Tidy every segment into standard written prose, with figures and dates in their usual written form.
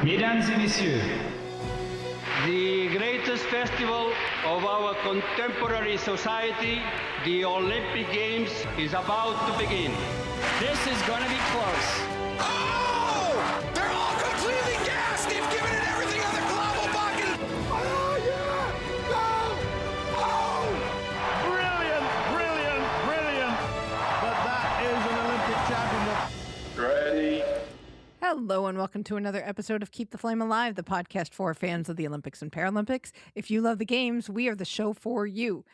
Mesdames et messieurs, The greatest festival of our contemporary society, the Olympic Games, is about to begin. this is gonna be close. Oh! They're all completely gassed! They've given it everything on the global bucket! Oh, yeah! No! Oh! Brilliant, brilliant, brilliant. But that is an Olympic championship. Ready. Hello and welcome to another episode of Keep the Flame Alive, the podcast for fans of the Olympics and Paralympics. If you love the games, we are the show for you.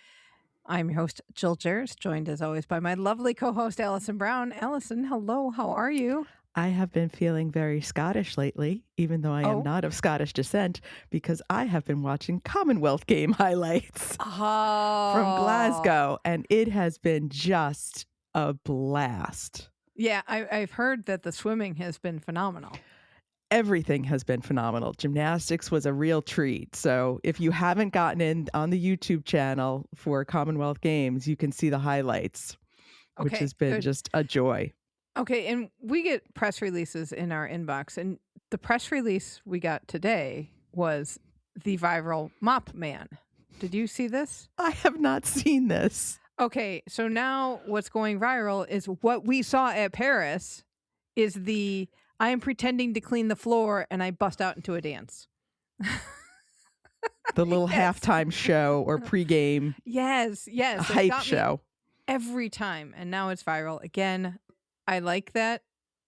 I'm your host, Jill Jarrett, joined as always by my lovely co-host, Allison Brown. Allison, hello, how are you? I have been feeling very Scottish lately, even though I am not of Scottish descent, because I have been watching Commonwealth game highlights from Glasgow, and it has been just a blast. Yeah, I've heard that the swimming has been phenomenal. Everything has been phenomenal. Gymnastics was a real treat. So if you haven't gotten in on the YouTube channel for Commonwealth Games, you can see the highlights, which has been just a joy. Okay, and we get press releases in our inbox, and the press release we got today was the viral mop man. Did you see this? I have not seen this. Okay, so now what's going viral is what we saw at Paris is the I am pretending to clean the floor and I bust out into a dance. The little halftime show or pregame Yes. a hype show. Every time. And now it's viral. Again, I like that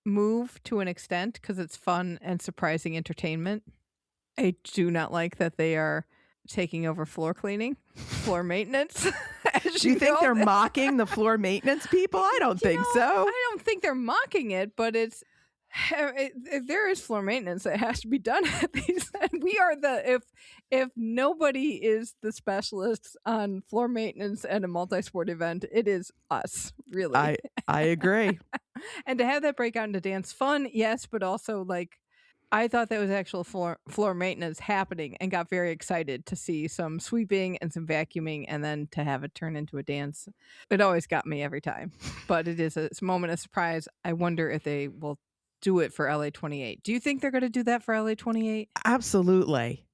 move to an extent because it's fun and surprising entertainment. I do not like that they are taking over floor cleaning, floor maintenance. Do you think they're mocking the floor maintenance people? I don't think so. I don't think they're mocking it, but if there is floor maintenance that has to be done at these, we are if nobody is the specialists on floor maintenance at a multi-sport event, it is us, really. I agree. And to have that break out into dance, fun, yes, but also like I thought that was actual floor maintenance happening and got very excited to see some sweeping and some vacuuming and then to have it turn into a dance. It always got me every time, but it's a moment of surprise. I wonder if they will do it for LA 28. Do you think they're going to do that for LA 28? Absolutely.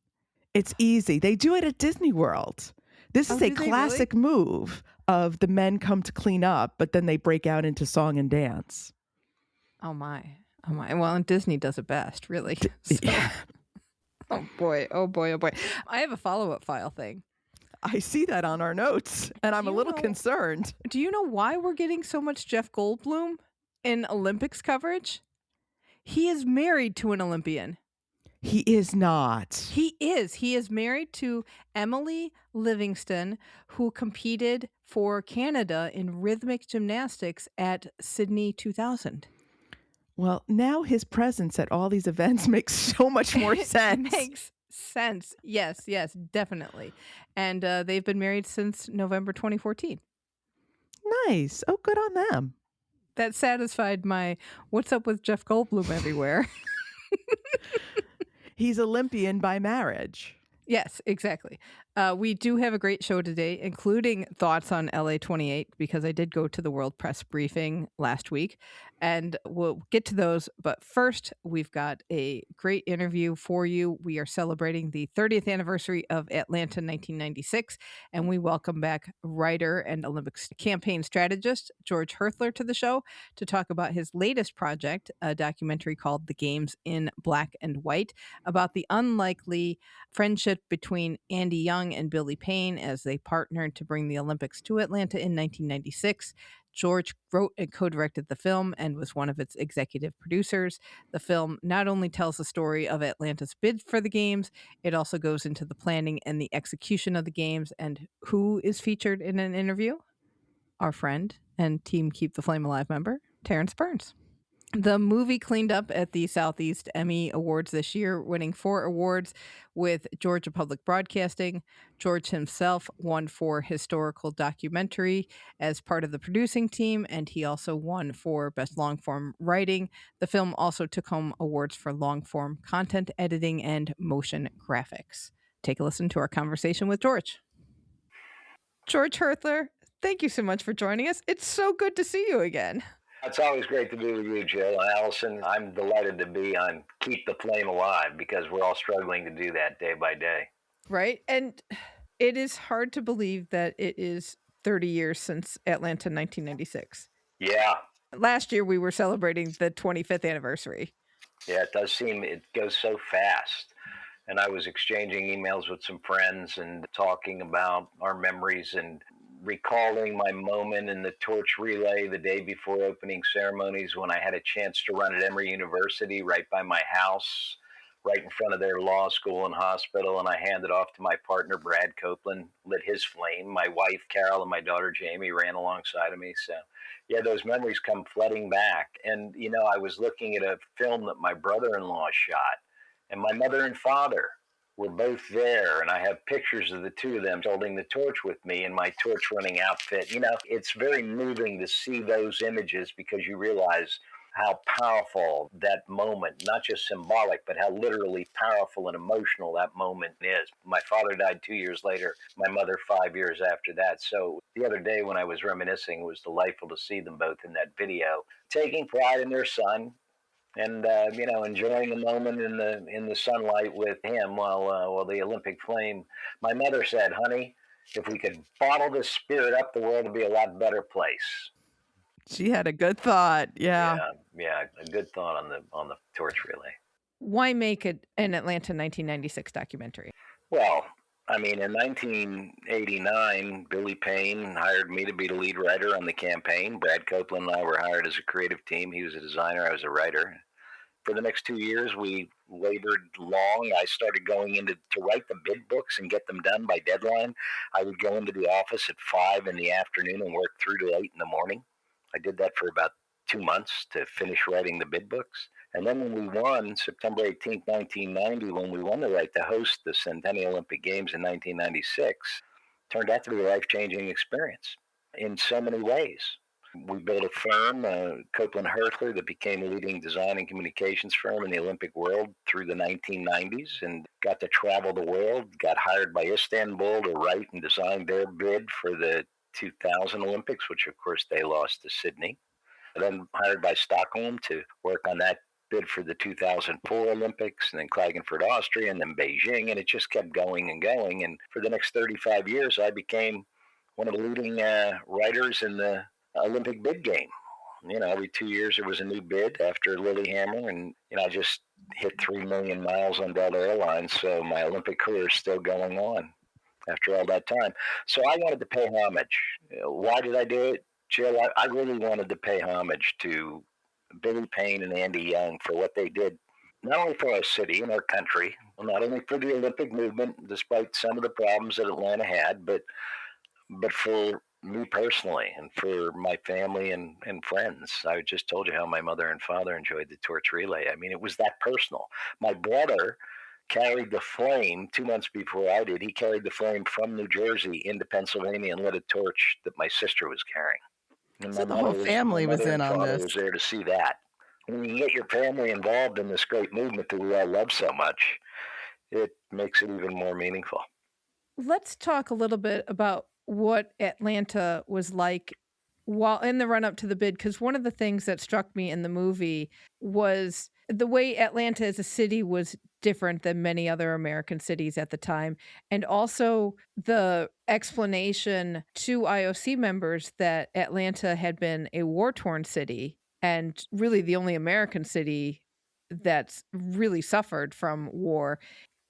It's easy. They do it at Disney World. This is a classic move of the men come to clean up, but then they break out into song and dance. Oh my. Well, and Disney does it best, really. So. Yeah. Oh boy. I have a follow-up file thing. I see that on our notes, and I'm a little concerned. Do you know why we're getting so much Jeff Goldblum in Olympics coverage? He is married to an Olympian. He is not. He is. He is married to Emily Livingston, who competed for Canada in rhythmic gymnastics at Sydney 2000. Well, now his presence at all these events makes so much more sense. Makes sense. Yes, definitely. And they've been married since November 2014. Nice. Oh, good on them. That satisfied my what's up with Jeff Goldblum everywhere. He's Olympian by marriage. Yes, exactly. We do have a great show today, including thoughts on LA 28, because I did go to the World Press Briefing last week, and we'll get to those. But first, we've got a great interview for you. We are celebrating the 30th anniversary of Atlanta 1996, and we welcome back writer and Olympics campaign strategist George Hirthler to the show to talk about his latest project, a documentary called The Games in Black and White, about the unlikely friendship between Andy Young and Billy Payne as they partnered to bring the Olympics to Atlanta in 1996. George wrote and co-directed the film and was one of its executive producers. The film not only tells the story of Atlanta's bid for the Games, it also goes into the planning and the execution of the Games. And who is featured in an interview? Our friend and Team Keep the Flame Alive member, Terrence Burns. The movie cleaned up at the Southeast Emmy Awards this year, winning 4 awards with Georgia Public Broadcasting. George himself won for historical documentary as part of the producing team, and he also won for Best Long-Form Writing. The film also took home awards for long-form content editing and motion graphics. Take a listen to our conversation with George. George Hirthler, thank you so much for joining us. It's so good to see you again. It's always great to be with you, Jill. And Allison, I'm delighted to be on Keep the Flame Alive because we're all struggling to do that day by day. Right. And it is hard to believe that it is 30 years since Atlanta 1996. Yeah. Last year, we were celebrating the 25th anniversary. Yeah, it goes so fast. And I was exchanging emails with some friends and talking about our memories and recalling my moment in the torch relay the day before opening ceremonies when I had a chance to run at Emory University right by my house, right in front of their law school and hospital. And I handed off to my partner, Brad Copeland, lit his flame. My wife, Carol, and my daughter, Jamie, ran alongside of me. So, yeah, those memories come flooding back. And, I was looking at a film that my brother-in-law shot, and my mother and father were both there, and I have pictures of the two of them holding the torch with me in my torch running outfit. It's very moving to see those images because you realize how powerful that moment, not just symbolic, but how literally powerful and emotional that moment is. My father died 2 years later, my mother 5 years after that. So the other day when I was reminiscing, it was delightful to see them both in that video, taking pride in their son, and enjoying the moment in the sunlight with him while the Olympic flame. My mother said, "Honey, if we could bottle this spirit up, the world would be a lot better place." She had a good thought. Yeah. Yeah, a good thought on the torch relay. Why make it an Atlanta 1996 documentary? Well, I mean, in 1989, Billy Payne hired me to be the lead writer on the campaign. Brad Copeland and I were hired as a creative team. He was a designer, I was a writer. For the next 2 years, we labored long. I started going to write the bid books and get them done by deadline. I would go into the office at 5 in the afternoon and work through to 8 in the morning. I did that for about 2 months to finish writing the bid books. And then when we won, September 18th, 1990, when we won the right to host the Centennial Olympic Games in 1996, turned out to be a life-changing experience in so many ways. We built a firm, Copeland Hirthler, that became a leading design and communications firm in the Olympic world through the 1990s, and got to travel the world, got hired by Istanbul to write and design their bid for the 2000 Olympics, which of course they lost to Sydney. And then hired by Stockholm to work on that bid for the 2004 Olympics, and then Klagenfurt, Austria, and then Beijing, and it just kept going and going. And for the next 35 years, I became one of the leading writers in the Olympic bid game. Every 2 years there was a new bid after Lillehammer, and I just hit 3 million miles on Delta Airlines, so my Olympic career is still going on after all that time. So I wanted to pay homage. Why did I do it, Jill? I really wanted to pay homage to Billy Payne and Andy Young for what they did, not only for our city and our country, not only for the Olympic movement, despite some of the problems that Atlanta had, but for me personally and for my family and friends. I just told you how my mother and father enjoyed the torch relay. I mean, it was that personal. My brother carried the flame 2 months before I did. He carried the flame from New Jersey into Pennsylvania and lit a torch that my sister was carrying. And So the whole family was in on this. Was there to see that. When you get your family involved in this great movement that we all love so much, it makes it even more meaningful. Let's talk a little bit about what Atlanta was like while in the run up to the bid, because one of the things that struck me in the movie was the way Atlanta as a city was different than many other American cities at the time, and also the explanation to IOC members that Atlanta had been a war-torn city and really the only American city that's really suffered from war,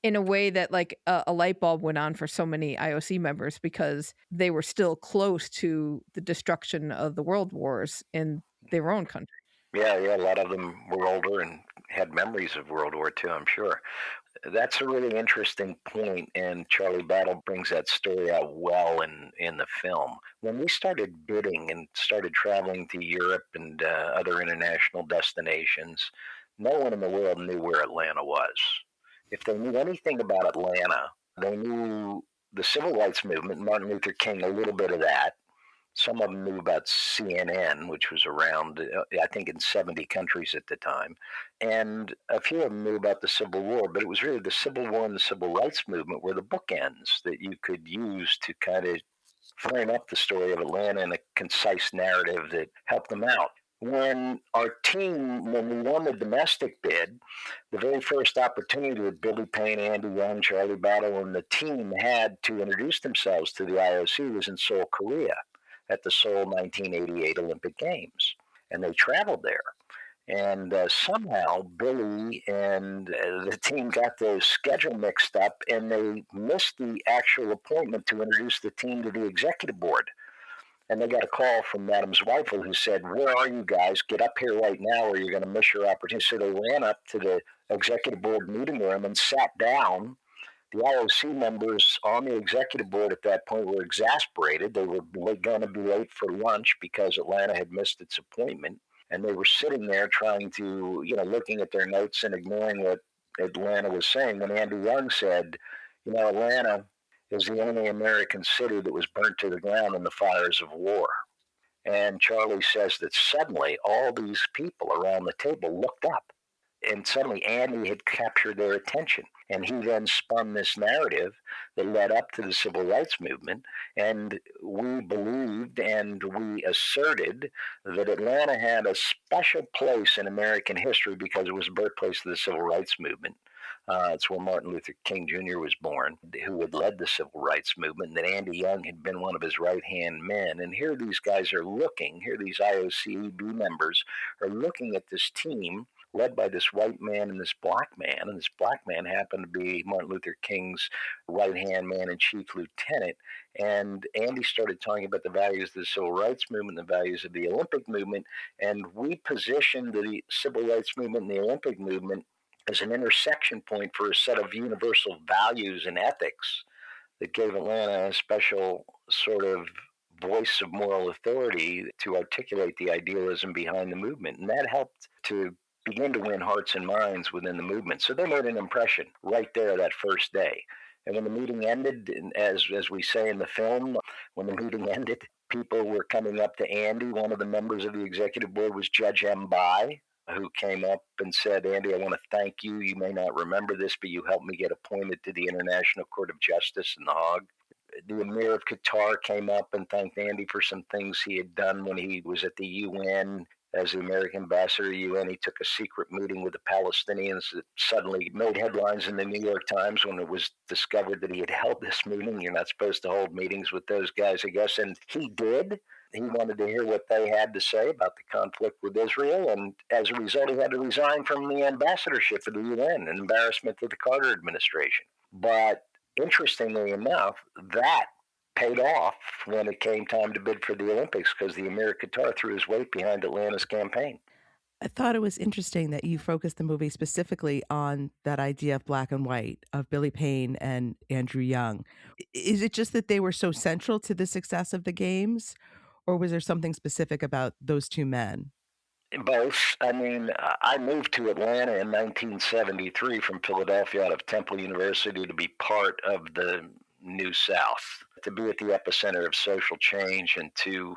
in a way that like a light bulb went on for so many IOC members because they were still close to the destruction of the world wars in their own country. Yeah, a lot of them were older and had memories of World War II, I'm sure. That's a really interesting point, and Charlie Battle brings that story out well in the film. When we started bidding and started traveling to Europe and other international destinations, no one in the world knew where Atlanta was. If they knew anything about Atlanta, they knew the civil rights movement, Martin Luther King, a little bit of that. Some of them knew about CNN, which was around, I think, in 70 countries at the time. And a few of them knew about the Civil War, but it was really the Civil War and the Civil Rights Movement were the bookends that you could use to kind of frame up the story of Atlanta in a concise narrative that helped them out. when we won the domestic bid, the very first opportunity with Billy Payne, Andy Young, Charlie Battle, and the team had to introduce themselves to the IOC was in Seoul, Korea, at the Seoul 1988 Olympic Games. And they traveled there. And somehow Billy and the team got the schedule mixed up, and they missed the actual appointment to introduce the team to the executive board. And they got a call from Madam Zweifel, who said, "Where are you guys? Get up here right now or you're going to miss your opportunity." So they ran up to the executive board meeting room and sat down. The IOC members on the executive board at that point were exasperated. They were going to be late for lunch because Atlanta had missed its appointment. And they were sitting there trying to, looking at their notes and ignoring what Atlanta was saying. When Andy Young said, Atlanta is the only American city that was burnt to the ground in the fires of war. And Charlie says that suddenly all these people around the table looked up. And suddenly Andy had captured their attention. And he then spun this narrative that led up to the civil rights movement. And we believed and we asserted that Atlanta had a special place in American history because it was the birthplace of the civil rights movement. It's where Martin Luther King Jr. was born, who had led the civil rights movement, and that Andy Young had been one of his right-hand men. And here these guys are looking, here these IOC members are looking at this team led by this white man and this black man. And this black man happened to be Martin Luther King's right-hand man and chief lieutenant. And Andy started talking about the values of the civil rights movement, the values of the Olympic movement. And we positioned the civil rights movement and the Olympic movement as an intersection point for a set of universal values and ethics that gave Atlanta a special sort of voice of moral authority to articulate the idealism behind the movement. And that helped to begin to win hearts and minds within the movement. So they made an impression right there that first day. And when the meeting ended, as we say in the film, when the meeting ended, people were coming up to Andy. One of the members of the executive board was Judge M. Bai, who came up and said, "Andy, I want to thank you. You may not remember this, but you helped me get appointed to the International Court of Justice in The Hague." The Emir of Qatar came up and thanked Andy for some things he had done when he was at the UN. As the American ambassador to the UN, he took a secret meeting with the Palestinians that suddenly made headlines in the New York Times when it was discovered that he had held this meeting. You're not supposed to hold meetings with those guys, I guess. And he did. He wanted to hear what they had to say about the conflict with Israel. And as a result, he had to resign from the ambassadorship of the UN, an embarrassment to the Carter administration. But interestingly enough, that paid off when it came time to bid for the Olympics because the Emir of Qatar threw his weight behind Atlanta's campaign. I thought it was interesting that you focused the movie specifically on that idea of black and white, of Billy Payne and Andrew Young. Is it just that they were so central to the success of the games, or was there something specific about those two men? Both. I mean, I moved to Atlanta in 1973 from Philadelphia out of Temple University to be part of the New South, to be at the epicenter of social change and to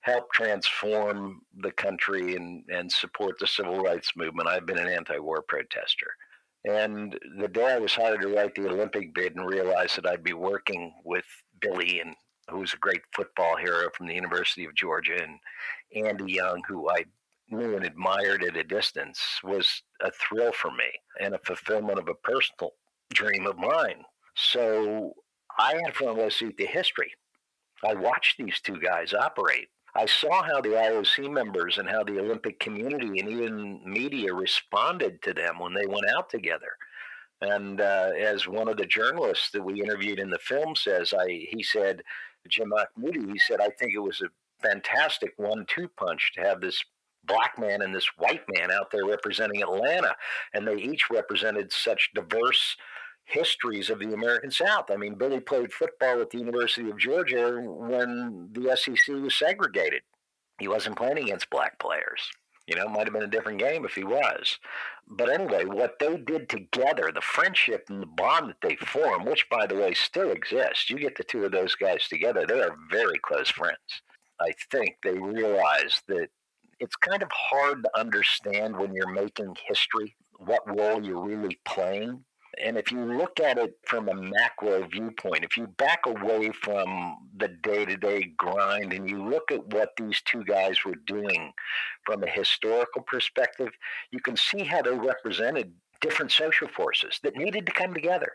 help transform the country and support the civil rights movement. I've been an anti-war protester. And the day I was hired to write the Olympic bid and realized that I'd be working with Billy, and who was a great football hero from the University of Georgia, and Andy Young, who I knew and admired at a distance, was a thrill for me and a fulfillment of a personal dream of mine. So I had a front row seat to history. I watched these two guys operate. I saw how the IOC members and how the Olympic community and even media responded to them when they went out together. And as one of the journalists that we interviewed in the film says, he said, Jim Mahmoudi, he said, "I think it was a fantastic 1-2 punch to have this black man and this white man out there representing Atlanta. And they each represented such diverse histories of the American South." I mean, Billy played football at the University of Georgia when the SEC was segregated. He wasn't playing against black players. It might have been a different game if he was. But anyway, what they did together, the friendship and the bond that they formed, which, by the way, still exists. You get the two of those guys together, they are very close friends. I think they realized that it's kind of hard to understand when you're making history what role you're really playing. And if you look at it from a macro viewpoint, if you back away from the day-to-day grind and you look at what these two guys were doing from a historical perspective, you can see how they represented different social forces that needed to come together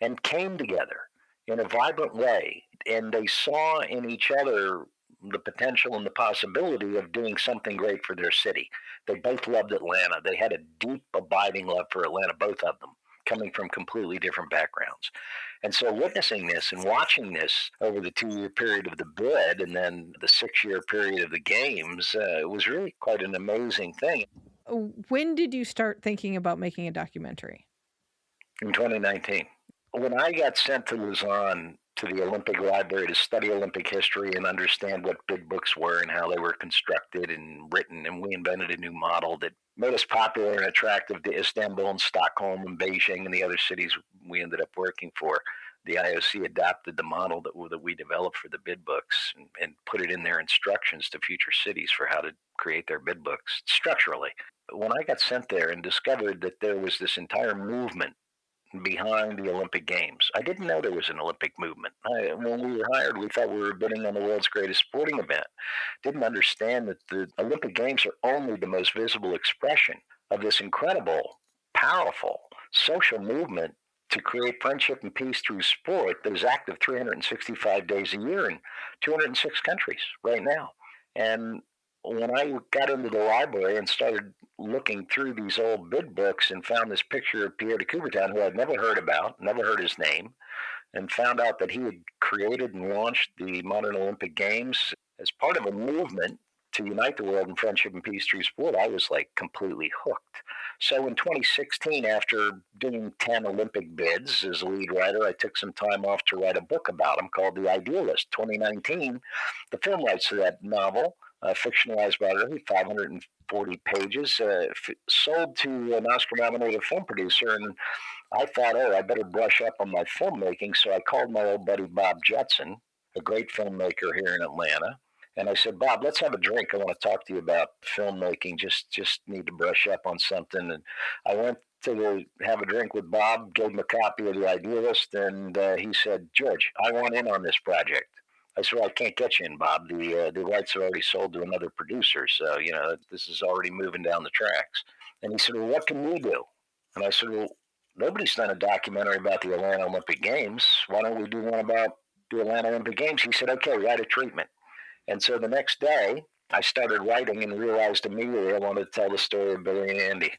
and came together in a vibrant way. And they saw in each other the potential and the possibility of doing something great for their city. They both loved Atlanta. They had a deep, abiding love for Atlanta, both of them, coming from completely different backgrounds. And so witnessing this and watching this over the 2-year period of the bid and then the 6-year period of the games was really quite an amazing thing. When did you start thinking about making a documentary? In 2019. When I got sent to Lausanne to the Olympic Library to study Olympic history and understand what bid books were and how they were constructed and written, and we invented a new model that made us popular and attractive to Istanbul and Stockholm and Beijing and the other cities we ended up working for. The IOC adopted the model that we developed for the bid books and put it in their instructions to future cities for how to create their bid books structurally. When I got sent there and discovered that there was this entire movement behind the Olympic Games. I didn't know there was an Olympic movement. When we were hired, we thought we were bidding on the world's greatest sporting event. Didn't understand that the Olympic Games are only the most visible expression of this incredible, powerful social movement to create friendship and peace through sport that is active 365 days a year in 206 countries right now. And when I got into the library and started looking through these old bid books and found this picture of Pierre de Coubertin, who I'd never heard about, never heard his name, and found out that he had created and launched the modern Olympic Games as part of a movement to unite the world in friendship and peace through sport, I was like completely hooked. So in 2016, after doing 10 Olympic bids as a lead writer, I took some time off to write a book about them called The Idealist. 2019, the film rights to that novel, fictionalized biography, 540 pages, sold to an Oscar-nominated film producer, and I thought, I better brush up on my filmmaking, so I called my old buddy Bob Judson, a great filmmaker here in Atlanta, and I said, Bob, let's have a drink. I want to talk to you about filmmaking, just need to brush up on something. And I went to have a drink with Bob, gave him a copy of The Idealist, and he said, George, I want in on this project. I said, well, I can't get you in, Bob. The rights are already sold to another producer, so, this is already moving down the tracks. And he said, well, what can we do? And I said, well, nobody's done a documentary about the Atlanta Olympic Games. Why don't we do one about the Atlanta Olympic Games? He said, okay, write a treatment. And so the next day, I started writing and realized immediately I wanted to tell the story of Billy and Andy.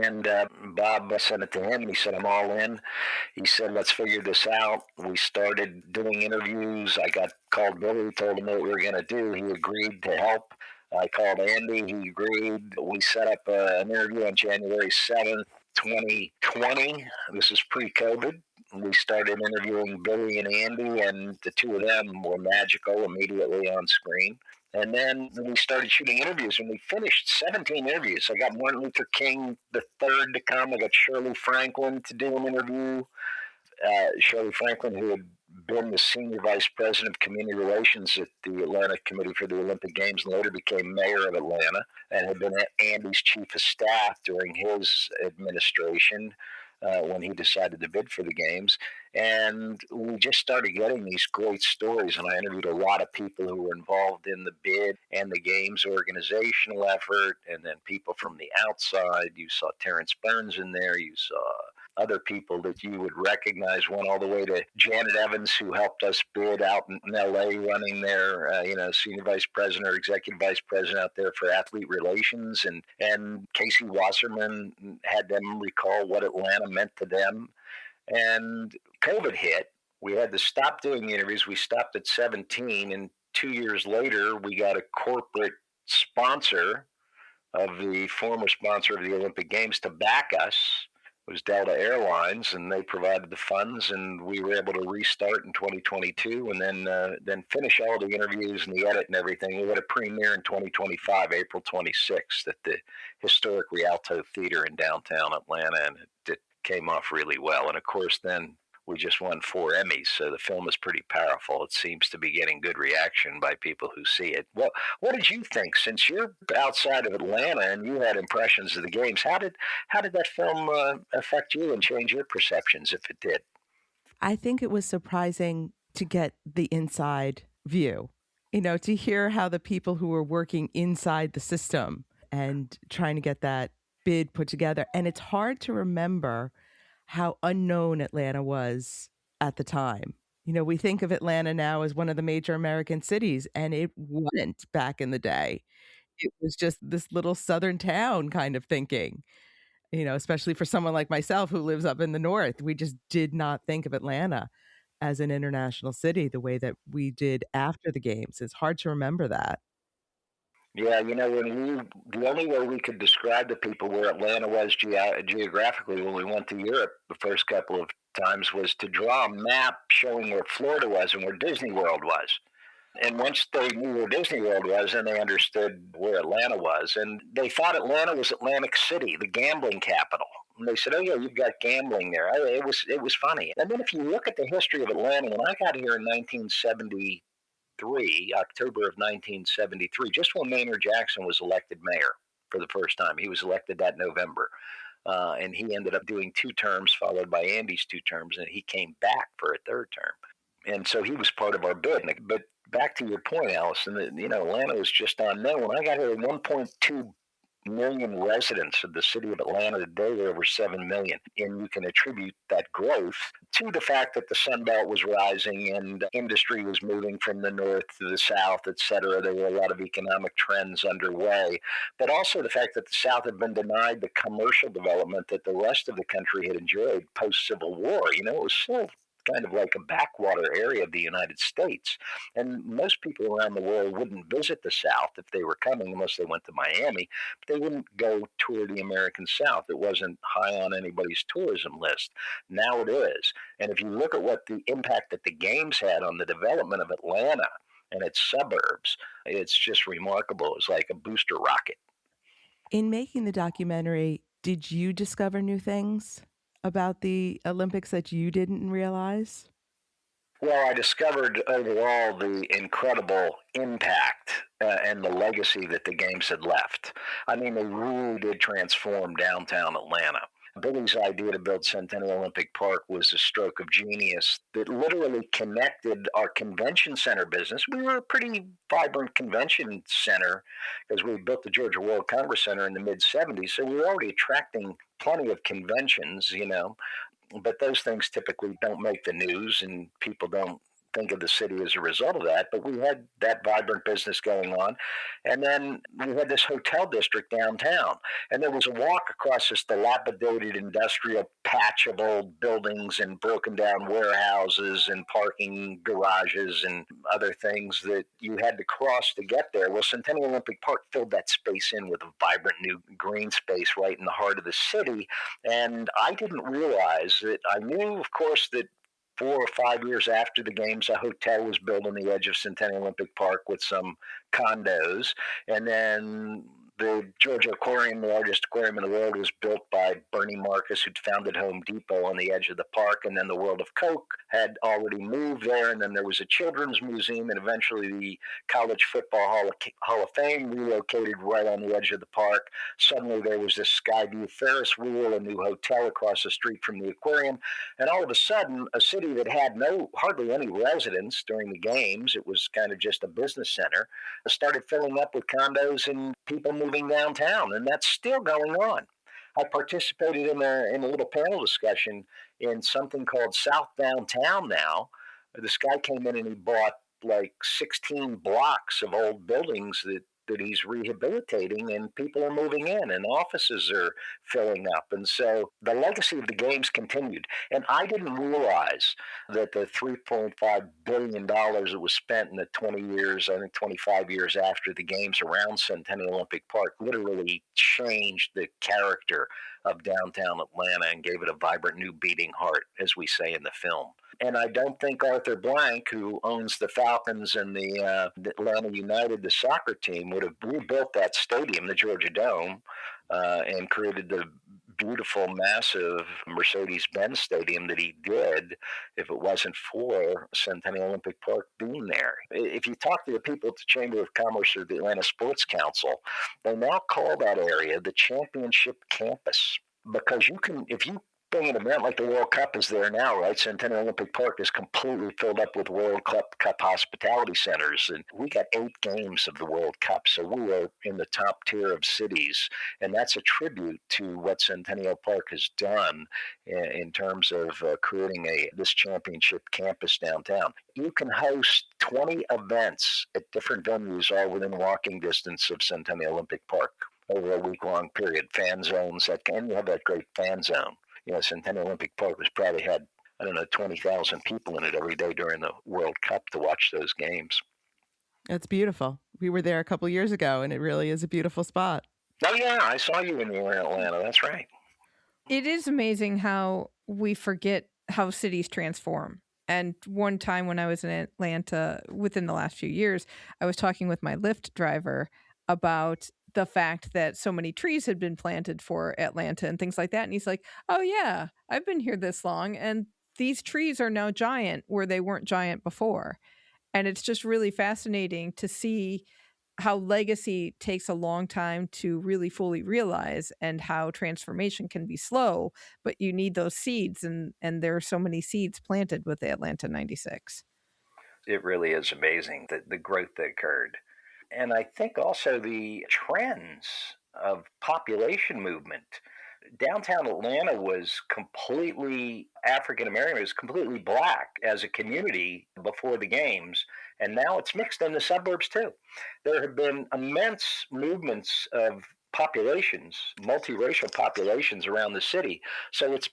And Bob sent it to him, and he said, I'm all in. He said, let's figure this out. We started doing interviews. I called Billy, told him what we were going to do. He agreed to help. I called Andy. He agreed. We set up an interview on January 7th, 2020. This is pre-COVID. We started interviewing Billy and Andy, and the two of them were magical immediately on screen. And then we started shooting interviews, and we finished 17 interviews. I got Martin Luther King III to come. I got Shirley Franklin to do an interview. Shirley Franklin, who had been the senior vice president of community relations at the Atlanta Committee for the Olympic Games and later became mayor of Atlanta and had been Andy's chief of staff during his administration. When he decided to bid for the games. And we just started getting these great stories. And I interviewed a lot of people who were involved in the bid and the games organizational effort. And then people from the outside. You saw Terrence Burns in there. You saw other people that you would recognize, went all the way to Janet Evans, who helped us bid out in LA, running their, senior vice president or executive vice president out there for athlete relations. And Casey Wasserman had them recall what Atlanta meant to them. And COVID hit. We had to stop doing the interviews. We stopped at 17. And 2 years later, we got a corporate sponsor of the former sponsor of the Olympic Games to back us. It was Delta Airlines, and they provided the funds, and we were able to restart in 2022 and then finish all the interviews and the edit and everything. We had a premiere in 2025, April 26th, at the historic Rialto Theater in downtown Atlanta, and it came off really well. And, of course, then We just won 4 Emmys, so the film is pretty powerful. It seems to be getting good reaction by people who see it. Well, what did you think? Since you're outside of Atlanta and you had impressions of the games, how did that film affect you and change your perceptions, if it did? I think it was surprising to get the inside view, to hear how the people who were working inside the system and trying to get that bid put together. And it's hard to remember how unknown Atlanta was at the time. We think of Atlanta now as one of the major American cities, and it wasn't back in the day. It was just this little southern town kind of thinking, especially for someone like myself who lives up in the north. We just did not think of Atlanta as an international city the way that we did after the games. It's hard to remember that. Yeah, the only way we could describe to people where Atlanta was geographically when we went to Europe the first couple of times was to draw a map showing where Florida was and where Disney World was. And once they knew where Disney World was, then they understood where Atlanta was. And they thought Atlanta was Atlantic City, the gambling capital. And they said, "Oh yeah, you've got gambling there." It was funny. And then if you look at the history of Atlanta, when I got here in 1973, October of 1973, just when Maynard Jackson was elected mayor for the first time, he was elected that November. And he ended up doing 2 terms, followed by Andy's 2 terms, and he came back for a 3rd term. And so he was part of our bid. But back to your point, Allison, Atlanta was just unknown. When I got here, 1.2 million residents of the city of Atlanta. Today, there are over 7 million. And you can attribute that growth to the fact that the Sun Belt was rising and industry was moving from the north to the south, et cetera. There were a lot of economic trends underway, but also the fact that the South had been denied the commercial development that the rest of the country had enjoyed post-Civil War. It was still kind of like a backwater area of the United States. And most people around the world wouldn't visit the South if they were coming unless they went to Miami. But they wouldn't go tour the American South. It wasn't high on anybody's tourism list. Now it is. And if you look at what the impact that the games had on the development of Atlanta and its suburbs, it's just remarkable. It was like a booster rocket. In making the documentary, did you discover new things about the Olympics that you didn't realize? Well, I discovered overall the incredible impact and the legacy that the games had left. I mean, they really did transform downtown Atlanta. Billy's idea to build Centennial Olympic Park was a stroke of genius that literally connected our convention center business. We were a pretty vibrant convention center because we built the Georgia World Congress Center in the mid-'70s, so we were already attracting plenty of conventions, but those things typically don't make the news and people don't think of the city as a result of that. But we had that vibrant business going on. And then we had this hotel district downtown. And there was a walk across this dilapidated industrial patch of old buildings and broken down warehouses and parking garages and other things that you had to cross to get there. Well, Centennial Olympic Park filled that space in with a vibrant new green space right in the heart of the city. And I didn't realize that. I knew, of course, that 4 or 5 years after the games, a hotel was built on the edge of Centennial Olympic Park with some condos. And then the Georgia Aquarium, the largest aquarium in the world, was built by Bernie Marcus, who'd founded Home Depot on the edge of the park. And then the World of Coke had already moved there. And then there was a children's museum. And eventually the College Football Hall of Fame relocated right on the edge of the park. Suddenly there was this Skyview Ferris wheel, a new hotel across the street from the aquarium. And all of a sudden, a city that had hardly any residents during the games, it was kind of just a business center, started filling up with condos and people moving downtown, and that's still going on. I participated in a little panel discussion in something called South Downtown now. This guy came in and he bought like 16 blocks of old buildings that he's rehabilitating, and people are moving in and offices are filling up. And so the legacy of the games continued. And I didn't realize that the $3.5 billion that was spent in the 25 years after the games around Centennial Olympic Park literally changed the character of downtown Atlanta and gave it a vibrant new beating heart, as we say in the film. And I don't think Arthur Blank, who owns the Falcons and the Atlanta United, the soccer team, would have rebuilt that stadium, the Georgia Dome, and created the beautiful, massive Mercedes-Benz stadium that he did if it wasn't for Centennial Olympic Park being there. If you talk to the people at the Chamber of Commerce or the Atlanta Sports Council, they now call that area the Championship Campus, because you can, if you bring an event like the World Cup is there now, right? Centennial Olympic Park is completely filled up with World Cup hospitality centers. And we got 8 games of the World Cup. So we are in the top tier of cities. And that's a tribute to what Centennial Park has done in terms of creating this championship campus downtown. You can host 20 events at different venues all within walking distance of Centennial Olympic Park over a week-long period. Fan zones, and you have that great fan zone. Centennial Olympic Park was probably had, 20,000 people in it every day during the World Cup to watch those games. That's beautiful. We were there a couple years ago, and it really is a beautiful spot. Oh, yeah. I saw you when you were in Atlanta. That's right. It is amazing how we forget how cities transform. And one time when I was in Atlanta within the last few years, I was talking with my Lyft driver about the fact that so many trees had been planted for Atlanta and things like that. And he's like, oh, yeah, I've been here this long. And these trees are now giant where they weren't giant before. And it's just really fascinating to see how legacy takes a long time to really fully realize, and how transformation can be slow, but you need those seeds. And there are so many seeds planted with the Atlanta 96. It really is amazing, the growth that occurred. And I think also the trends of population movement. Downtown Atlanta was completely African American, it was completely black as a community before the games, and now it's mixed in the suburbs too. There have been immense movements of populations, multiracial populations around the city. So it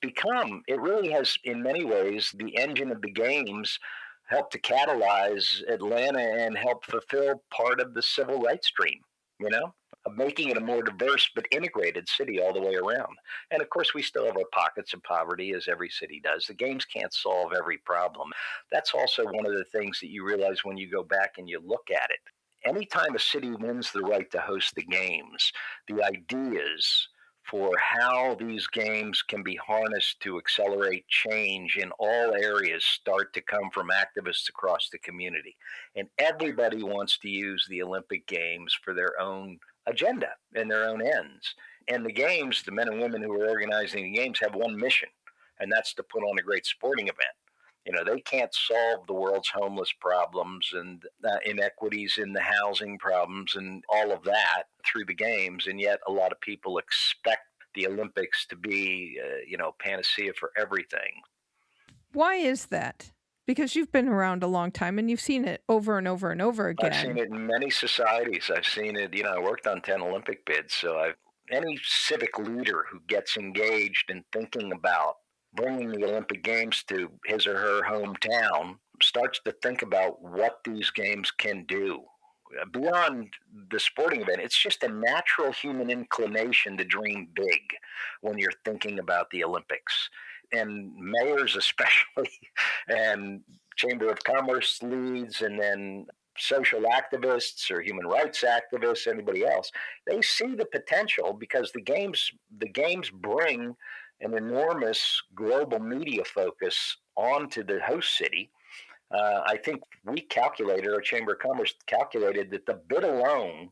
really has, in many ways, the engine of the games helped to catalyze Atlanta and help fulfill part of the civil rights dream, of making it a more diverse but integrated city all the way around. And of course, we still have our pockets of poverty, as every city does. The games can't solve every problem. That's also one of the things that you realize when you go back and you look at it. Anytime a city wins the right to host the games, the ideas for how these games can be harnessed to accelerate change in all areas start to come from activists across the community. And everybody wants to use the Olympic Games for their own agenda and their own ends. And the games, the men and women who are organizing the games, have one mission, and that's to put on a great sporting event. They can't solve the world's homeless problems and inequities in the housing problems and all of that through the games. And yet a lot of people expect the Olympics to be, panacea for everything. Why is that? Because you've been around a long time and you've seen it over and over and over again. I've seen it in many societies. I've seen it, I worked on 10 Olympic bids. So any civic leader who gets engaged in thinking about bringing the Olympic Games to his or her hometown starts to think about what these games can do. Beyond the sporting event, it's just a natural human inclination to dream big when you're thinking about the Olympics. And mayors especially, and Chamber of Commerce leads, and then social activists or human rights activists, anybody else, they see the potential because the games bring an enormous global media focus onto the host city. I think our Chamber of Commerce calculated that the bid alone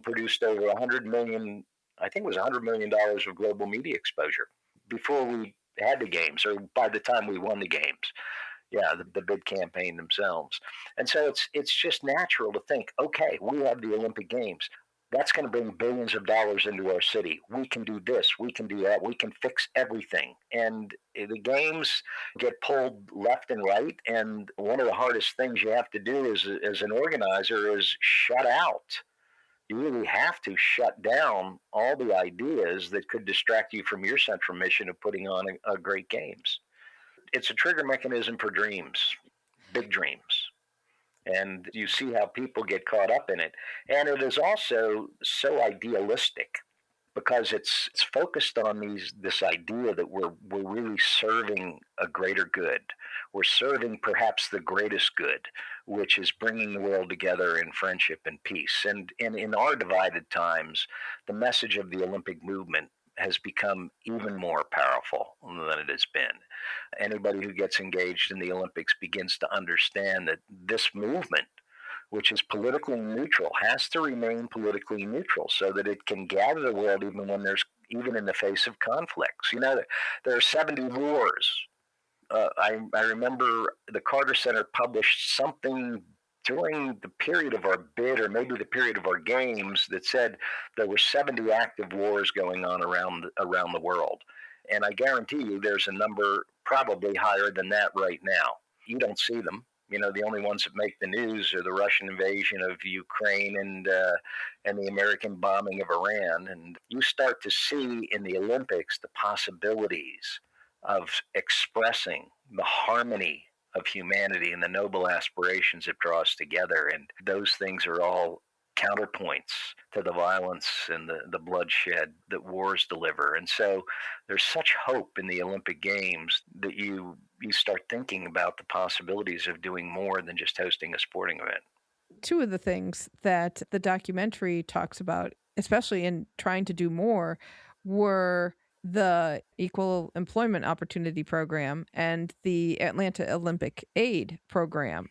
produced over $100 million, I think it was $100 million of global media exposure before we had the games, or by the time we won the games. Yeah, the bid campaign themselves. And so it's just natural to think, okay, we have the Olympic Games. That's going to bring billions of dollars into our city. We can do this. We can do that. We can fix everything. And the games get pulled left and right. And one of the hardest things you have to do as an organizer is shut out. You really have to shut down all the ideas that could distract you from your central mission of putting on a great games. It's a trigger mechanism for dreams, big dreams. And you see how people get caught up in it. And it is also so idealistic because it's focused on this idea that we're really serving a greater good. We're serving perhaps the greatest good, which is bringing the world together in friendship and peace. And in our divided times, the message of the Olympic movement has become even more powerful than it has been. Anybody who gets engaged in the Olympics begins to understand that this movement, which is politically neutral, has to remain politically neutral so that it can gather the world even in the face of conflicts. There are 70 wars. I remember the Carter Center published something during the period of our bid, or maybe the period of our games, that said there were 70 active wars going on around the world. And I guarantee you there's a number probably higher than that right now. You don't see them. The only ones that make the news are the Russian invasion of Ukraine and the American bombing of Iran. And you start to see in the Olympics the possibilities of expressing the harmony of humanity and the noble aspirations that draw us together. And those things are all counterpoints to the violence and the bloodshed that wars deliver. And so there's such hope in the Olympic Games that you start thinking about the possibilities of doing more than just hosting a sporting event. Two of the things that the documentary talks about, especially in trying to do more, were the Equal Employment Opportunity Program and the Atlanta Olympic Aid Program.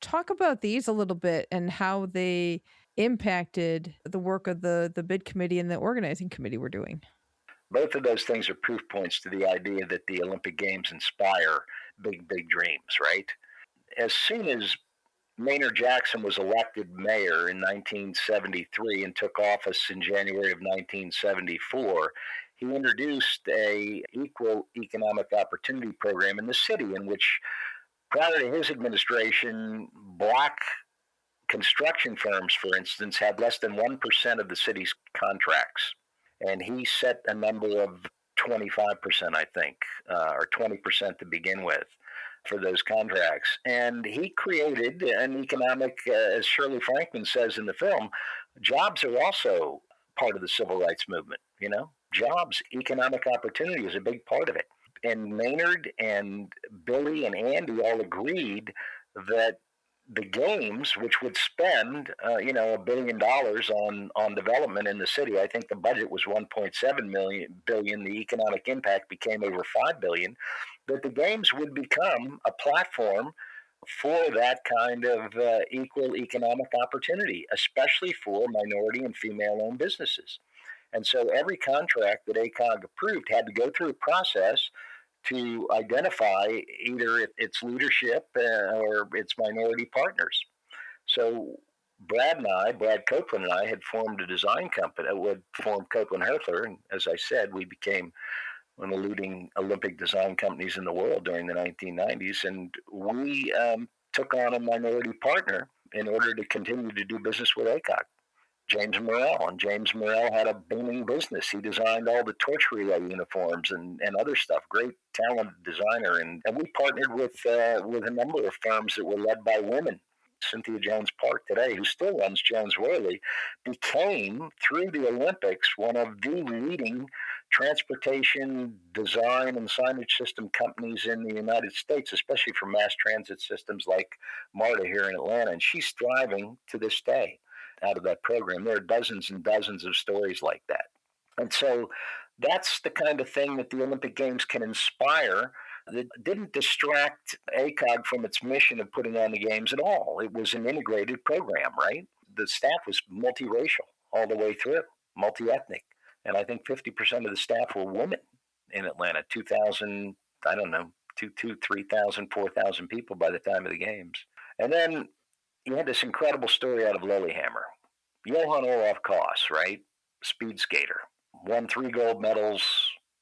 Talk about these a little bit and how they impacted the work of the bid committee and the organizing committee were doing. Both of those things are proof points to the idea that the Olympic Games inspire big, big dreams, right? As soon as Maynard Jackson was elected mayor in 1973 and took office in January of 1974, he introduced a equal economic opportunity program in the city, in which, prior to his administration, black construction firms, for instance, had less than 1% of the city's contracts. And he set a number of 25%, I think, or 20% to begin with, for those contracts. And he created an economic, as Shirley Franklin says in the film, jobs are also part of the civil rights movement. Jobs, economic opportunity is a big part of it. And Maynard and Billy and Andy all agreed that the games, which would spend, $1 billion on development in the city. I think the budget was 1.7 billion. The economic impact became over $5 billion. That the games would become a platform for that kind of equal economic opportunity, especially for minority and female-owned businesses. And so every contract that ACOG approved had to go through a process to identify either its leadership or its minority partners. So Brad Copeland and I had formed a design company, formed Copeland Hirthler, and as I said, we became one of the leading Olympic design companies in the world during the 1990s, and we took on a minority partner in order to continue to do business with ACOG. James Morrell, and James Morrell had a booming business. He designed all the torch relay uniforms and other stuff. Great, talented designer, and we partnered with a number of firms that were led by women. Cynthia Jones Park today, who still runs Jones Worley, became, through the Olympics, one of the leading transportation design and signage system companies in the United States, especially for mass transit systems like MARTA here in Atlanta. And she's thriving to this day out of that program. There are dozens and dozens of stories like that. And so that's the kind of thing that the Olympic Games can inspire, that didn't distract ACOG from its mission of putting on the games at all. It was an integrated program, right? The staff was multiracial all the way through, multi-ethnic. And I think 50% of the staff were women in Atlanta, 2,000, I don't know, 3,000, 4,000 people by the time of the games. And then you had this incredible story out of Lillehammer. Johan Olof Koss, right? Speed skater. Won 3 gold medals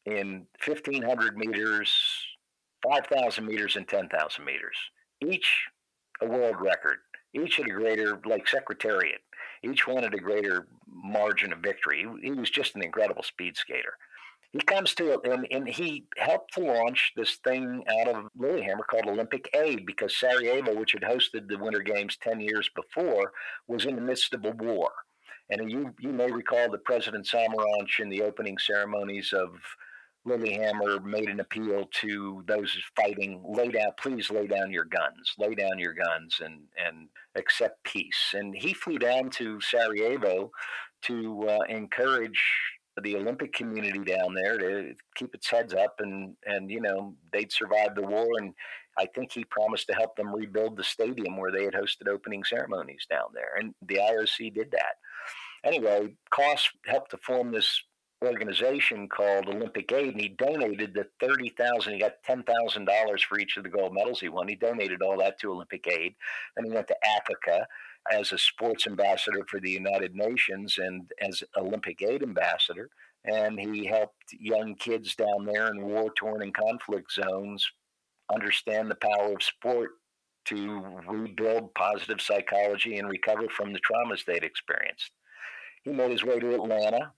in 1,500 meters, 5,000 meters, and 10,000 meters. Each a world record. Each at a greater, like Secretariat. Each one at a greater margin of victory. He was just an incredible speed skater. He comes to it, and he helped to launch this thing out of Lillehammer called Olympic Aid, because Sarajevo, which had hosted the Winter Games 10 years before, was in the midst of a war. And you may recall that President Samaranch, in the opening ceremonies of Lillehammer, made an appeal to those fighting, please lay down your guns and accept peace. And he flew down to Sarajevo to encourage the Olympic community down there to keep its heads up, and they'd survived the war, and I think he promised to help them rebuild the stadium where they had hosted opening ceremonies down there, and the IOC did that. Anyway, Koss helped to form this organization called Olympic Aid, and he donated the 30,000. He got $10,000 for each of the gold medals he won. He donated all that to Olympic Aid. Then he went to Africa as a sports ambassador for the United Nations and as Olympic Aid ambassador. And he helped young kids down there in war-torn and conflict zones understand the power of sport to rebuild positive psychology and recover from the traumas they'd experienced. He made his way to Atlanta.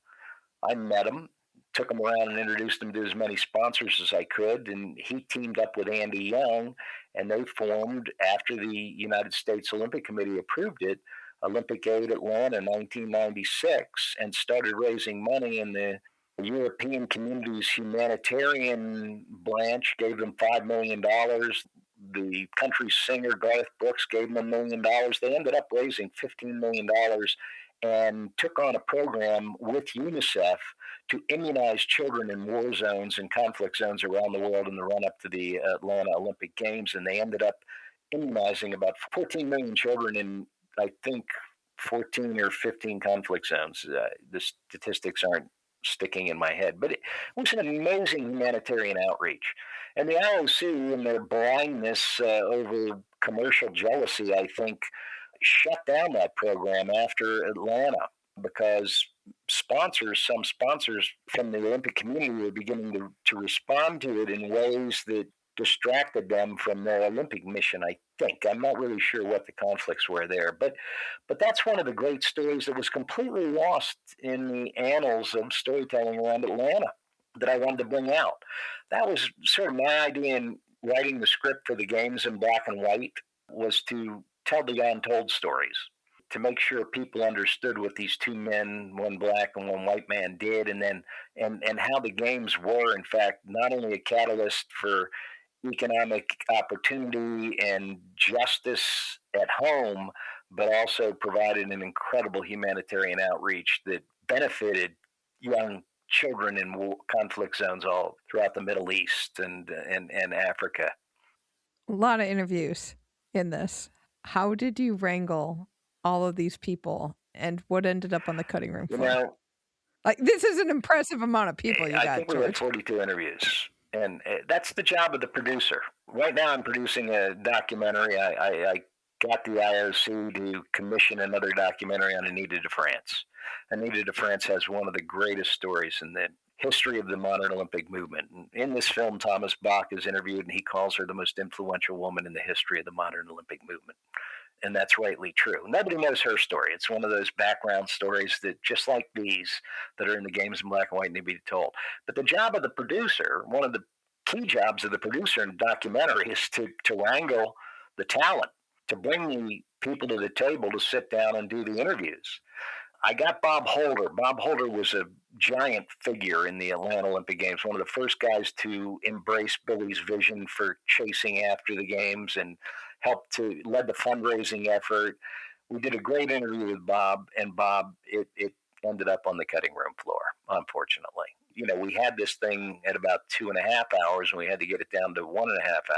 I met him, took him around and introduced him to as many sponsors as I could. And he teamed up with Andy Young, and they formed, after the United States Olympic Committee approved it, Olympic Aid Atlanta in 1996, and started raising money in the European community's humanitarian branch, gave them $5 million. The country's singer, Garth Brooks, gave them $1 million. They ended up raising $15 million and took on a program with UNICEF to immunize children in war zones and conflict zones around the world in the run-up to the Atlanta Olympic Games. And they ended up immunizing about 14 million children in, I think, 14 or 15 conflict zones. The statistics aren't sticking in my head, but it was an amazing humanitarian outreach. And the IOC, in their blindness over commercial jealousy, I think, shut down that program after Atlanta because some sponsors from the Olympic community were beginning to respond to it in ways that distracted them from their Olympic mission, I think. I'm not really sure what the conflicts were there, but that's one of the great stories that was completely lost in the annals of storytelling around Atlanta that I wanted to bring out. That was sort of my idea in writing the script for the games in black and white, was to tell the untold stories, to make sure people understood what these two men, one black and one white man, did, and how the games were, in fact, not only a catalyst for economic opportunity and justice at home, but also provided an incredible humanitarian outreach that benefited young children in conflict zones all throughout the Middle East and Africa. A lot of interviews in this. How did you wrangle all of these people, and what ended up on the cutting room floor? This is an impressive amount of people you got, I think we had 42 interviews, and that's the job of the producer. Right now I'm producing a documentary. I got the IOC to commission another documentary on Anita de France. Anita de France has one of the greatest stories in the history of the modern Olympic movement. And in this film, Thomas Bach is interviewed, and he calls her the most influential woman in the history of the modern Olympic movement. And that's rightly true. Nobody knows her story. It's one of those background stories that, just like these, that are in the games in black and white, need to be told. But the job of the producer, one of the key jobs of the producer in a documentary, is to wrangle the talent, to bring the people to the table to sit down and do the interviews. I got Bob Holder. Bob Holder was a giant figure in the Atlanta Olympic Games, one of the first guys to embrace Billy's vision for chasing after the games and led the fundraising effort. We did a great interview with Bob, and Bob, it ended up on the cutting room floor, unfortunately. We had this thing at about 2.5 hours, and we had to get it down to 1.5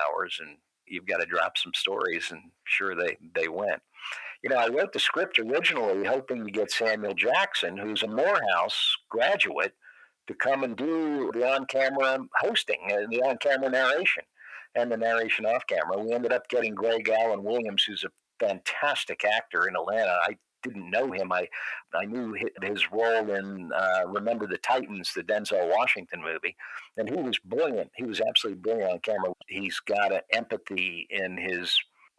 hours, and you've got to drop some stories, and sure they went. I wrote the script originally hoping to get Samuel Jackson, who's a Morehouse graduate, to come and do the on-camera hosting, the on-camera narration, and the narration off-camera. We ended up getting Greg Allen Williams, who's a fantastic actor in Atlanta. I didn't know him. I knew his role in Remember the Titans, the Denzel Washington movie, and he was brilliant. He was absolutely brilliant on camera. He's got an empathy in his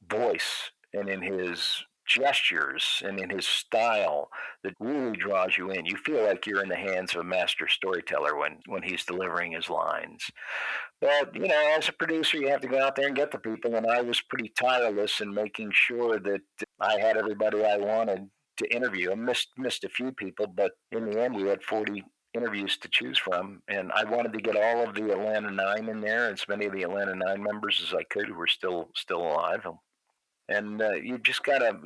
voice and in his gestures and in his style that really draws you in. You feel like you're in the hands of a master storyteller when he's delivering his lines. But, as a producer, you have to go out there and get the people, and I was pretty tireless in making sure that I had everybody I wanted to interview. I missed a few people, but in the end, we had 40 interviews to choose from, and I wanted to get all of the Atlanta 9 in there, as many of the Atlanta 9 members as I could who were still alive. And you just got to,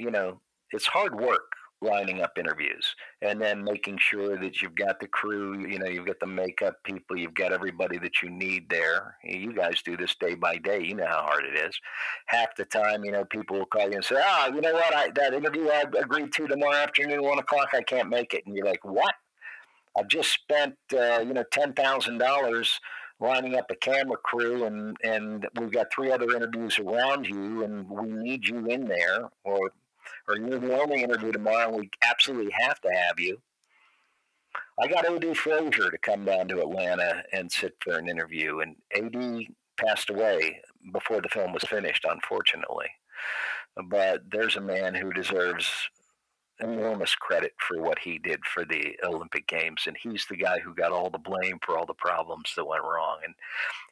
it's hard work lining up interviews, and then making sure that you've got the crew, you've got the makeup people, you've got everybody that you need there. You guys do this day by day. You know how hard it is. Half the time, people will call you and say, you know what, that interview I agreed to tomorrow afternoon, 1:00, I can't make it. And you're like, what? I've just spent, $10,000 lining up a camera crew, and we've got 3 other interviews around you, and we need you in there, or you're the only interview tomorrow, and we absolutely have to have you. I got A.D. Frazier to come down to Atlanta and sit for an interview, and A.D. passed away before the film was finished, unfortunately. But there's a man who deserves enormous credit for what he did for the Olympic Games, and he's the guy who got all the blame for all the problems that went wrong. And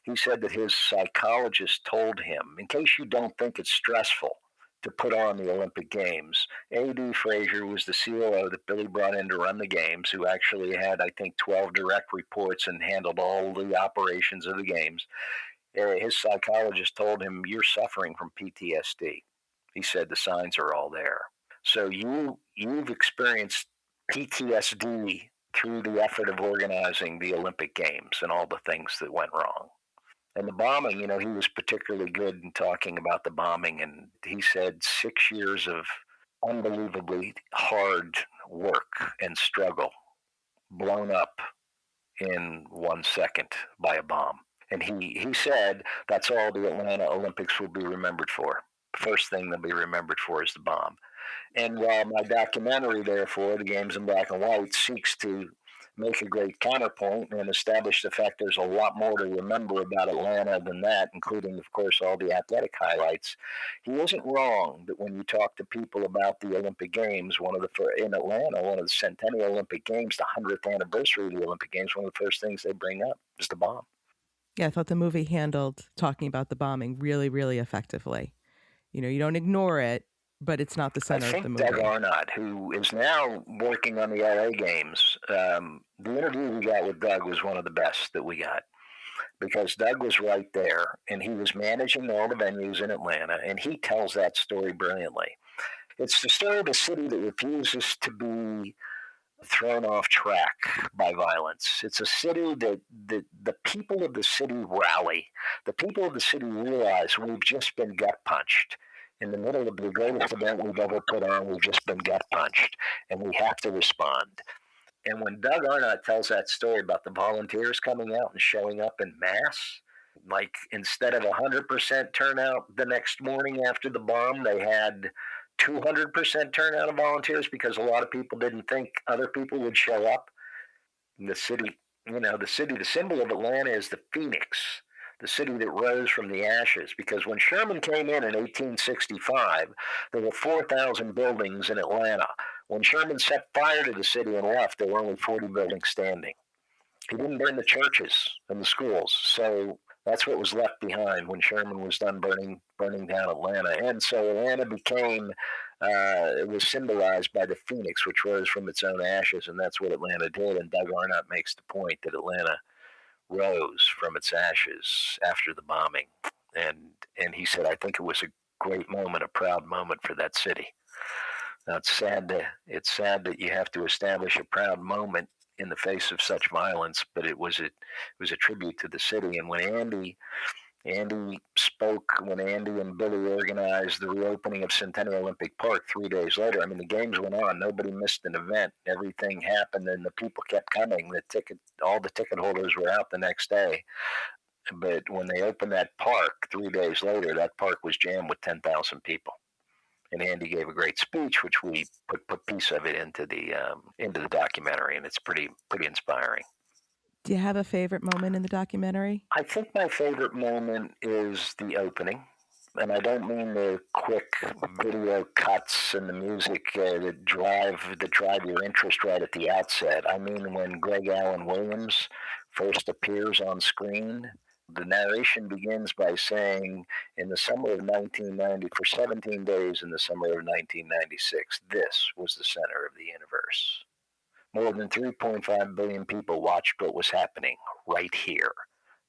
he said that his psychologist told him, in case you don't think it's stressful to put on the Olympic Games, A.D. Frazier was the COO that Billy brought in to run the games, who actually had, I think, 12 direct reports and handled all the operations of the games. His psychologist told him, you're suffering from PTSD. He said the signs are all there. So you've experienced PTSD through the effort of organizing the Olympic Games and all the things that went wrong. And the bombing, he was particularly good in talking about the bombing. And he said 6 years of unbelievably hard work and struggle blown up in 1 second by a bomb. And he said that's all the Atlanta Olympics will be remembered for. First thing they'll be remembered for is the bomb. And while my documentary, therefore, The Games in Black and White, seeks to make a great counterpoint and establish the fact there's a lot more to remember about Atlanta than that, including, of course, all the athletic highlights, he wasn't wrong that when you talk to people about the Olympic Games, in Atlanta, one of the Centennial Olympic Games, the 100th anniversary of the Olympic Games, one of the first things they bring up is the bomb. Yeah, I thought the movie handled talking about the bombing really, really effectively. You don't ignore it, but it's not the center of the movie. Doug Arnott, who is now working on the LA Games, the interview we got with Doug was one of the best that we got, because Doug was right there, and he was managing all the venues in Atlanta, and he tells that story brilliantly. It's the story of a city that refuses to be thrown off track by violence. It's a city that the people of the city rally. The people of the city realize we've just been gut punched. In the middle of the greatest event we've ever put on, we've just been gut punched, and we have to respond. And when Doug Arnott tells that story about the volunteers coming out and showing up in mass, like instead of 100% turnout the next morning after the bomb, they had 200% turnout of volunteers because a lot of people didn't think other people would show up. The city, the symbol of Atlanta is the phoenix, the city that rose from the ashes. Because when Sherman came in 1865, there were 4,000 buildings in Atlanta. When Sherman set fire to the city and left, there were only 40 buildings standing. He didn't burn the churches and the schools. So that's what was left behind when Sherman was done burning down Atlanta. And so Atlanta became, it was symbolized by the phoenix, which rose from its own ashes, and that's what Atlanta did. And Doug Arnott makes the point that Atlanta rose from its ashes after the bombing. And he said, I think it was a great moment, a proud moment for that city. Now, it's sad that you have to establish a proud moment in the face of such violence, but it was a tribute to the city. And when Andy spoke, when Andy and Billy organized the reopening of Centennial Olympic Park 3 days later, the games went on. Nobody missed an event. Everything happened, and the people kept coming. All the ticket holders were out the next day. But when they opened that park 3 days later, that park was jammed with 10,000 people. And Andy gave a great speech, which we put a piece of it into the documentary, and it's pretty inspiring. Do you have a favorite moment in the documentary? I think my favorite moment is the opening. And I don't mean the quick video cuts and the music that drive your interest right at the outset. I mean when Greg Allen Williams first appears on screen. The narration begins by saying, in the summer of 1990, for 17 days in the summer of 1996, this was the center of the universe. More than 3.5 billion people watched what was happening right here.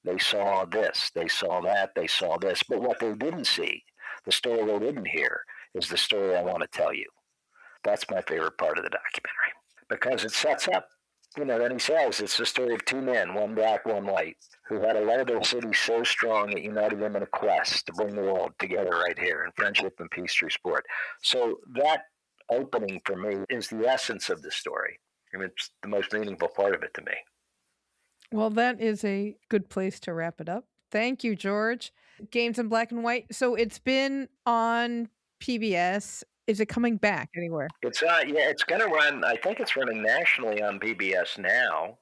They saw this, they saw that, they saw this. But what they didn't see, the story they didn't hear, is the story I want to tell you. That's my favorite part of the documentary because it sets up, then he says it's the story of two men, one black, one white, who had to love their city so strong it united them in a quest to bring the world together right here in friendship and peace through sport. So that opening for me is the essence of the story. I mean, it's the most meaningful part of it to me. Well, that is a good place to wrap it up. Thank you, George. Games in Black and White. So it's been on PBS. Is it coming back anywhere? It's it's going to run. I think it's running nationally on PBS now.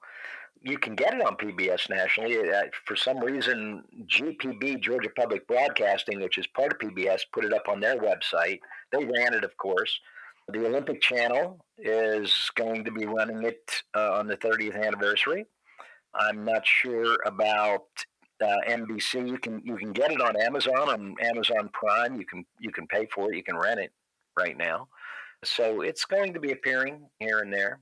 You can get it on PBS nationally. For some reason, GPB, Georgia Public Broadcasting, which is part of PBS, put it up on their website. They ran it, of course. The Olympic Channel is going to be running it on the 30th anniversary. I'm not sure about NBC. You can get it on Amazon Prime. You can pay for it. You can rent it right now. So it's going to be appearing here and there.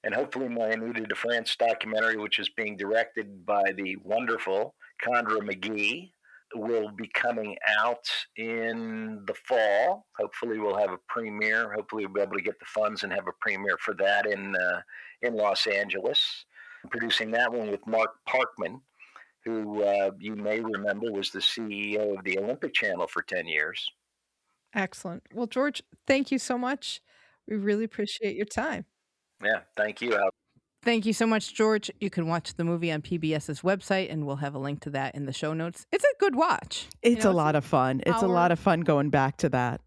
And hopefully my Anita de France documentary, which is being directed by the wonderful Condra McGee, will be coming out in the fall. Hopefully we'll have a premiere. Hopefully we'll be able to get the funds and have a premiere for that in Los Angeles. I'm producing that one with Mark Parkman, who you may remember was the CEO of the Olympic Channel for 10 years. Excellent. Well, George, thank you so much. We really appreciate your time. Yeah, thank you, Al. Thank you so much, George. You can watch the movie on PBS's website, and we'll have a link to that in the show notes. It's a good watch. It's a lot of fun. It's a lot of fun going back to that.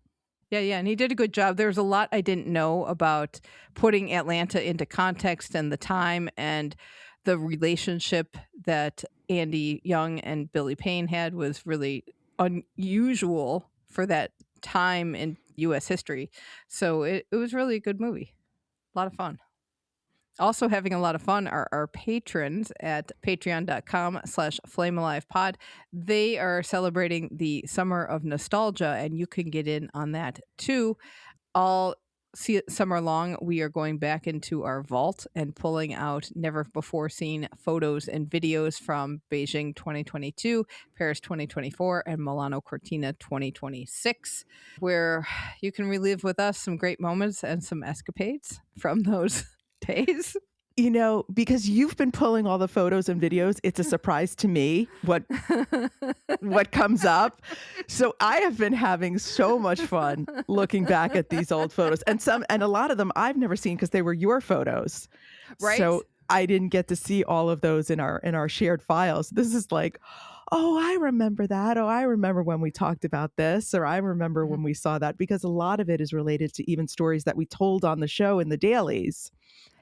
Yeah, and he did a good job. There's a lot I didn't know about putting Atlanta into context and the time and the relationship that Andy Young and Billy Payne had was really unusual for that time in U.S. history. So it was really a good movie. A lot of fun. Also having a lot of fun are our patrons at patreon.com/flamealivepod. They are celebrating the Summer of Nostalgia, and you can get in on that too. All summer long, we are going back into our vault and pulling out never-before-seen photos and videos from Beijing 2022, Paris 2024, and Milano Cortina 2026, where you can relive with us some great moments and some escapades from those days. Because you've been pulling all the photos and videos, it's a surprise to me what comes up. So I have been having so much fun looking back at these old photos, and a lot of them I've never seen because they were your photos. Right. So I didn't get to see all of those in our shared files. This is like, oh, I remember that. Oh, I remember when we talked about this, or I remember when we saw that, because a lot of it is related to even stories that we told on the show in the dailies.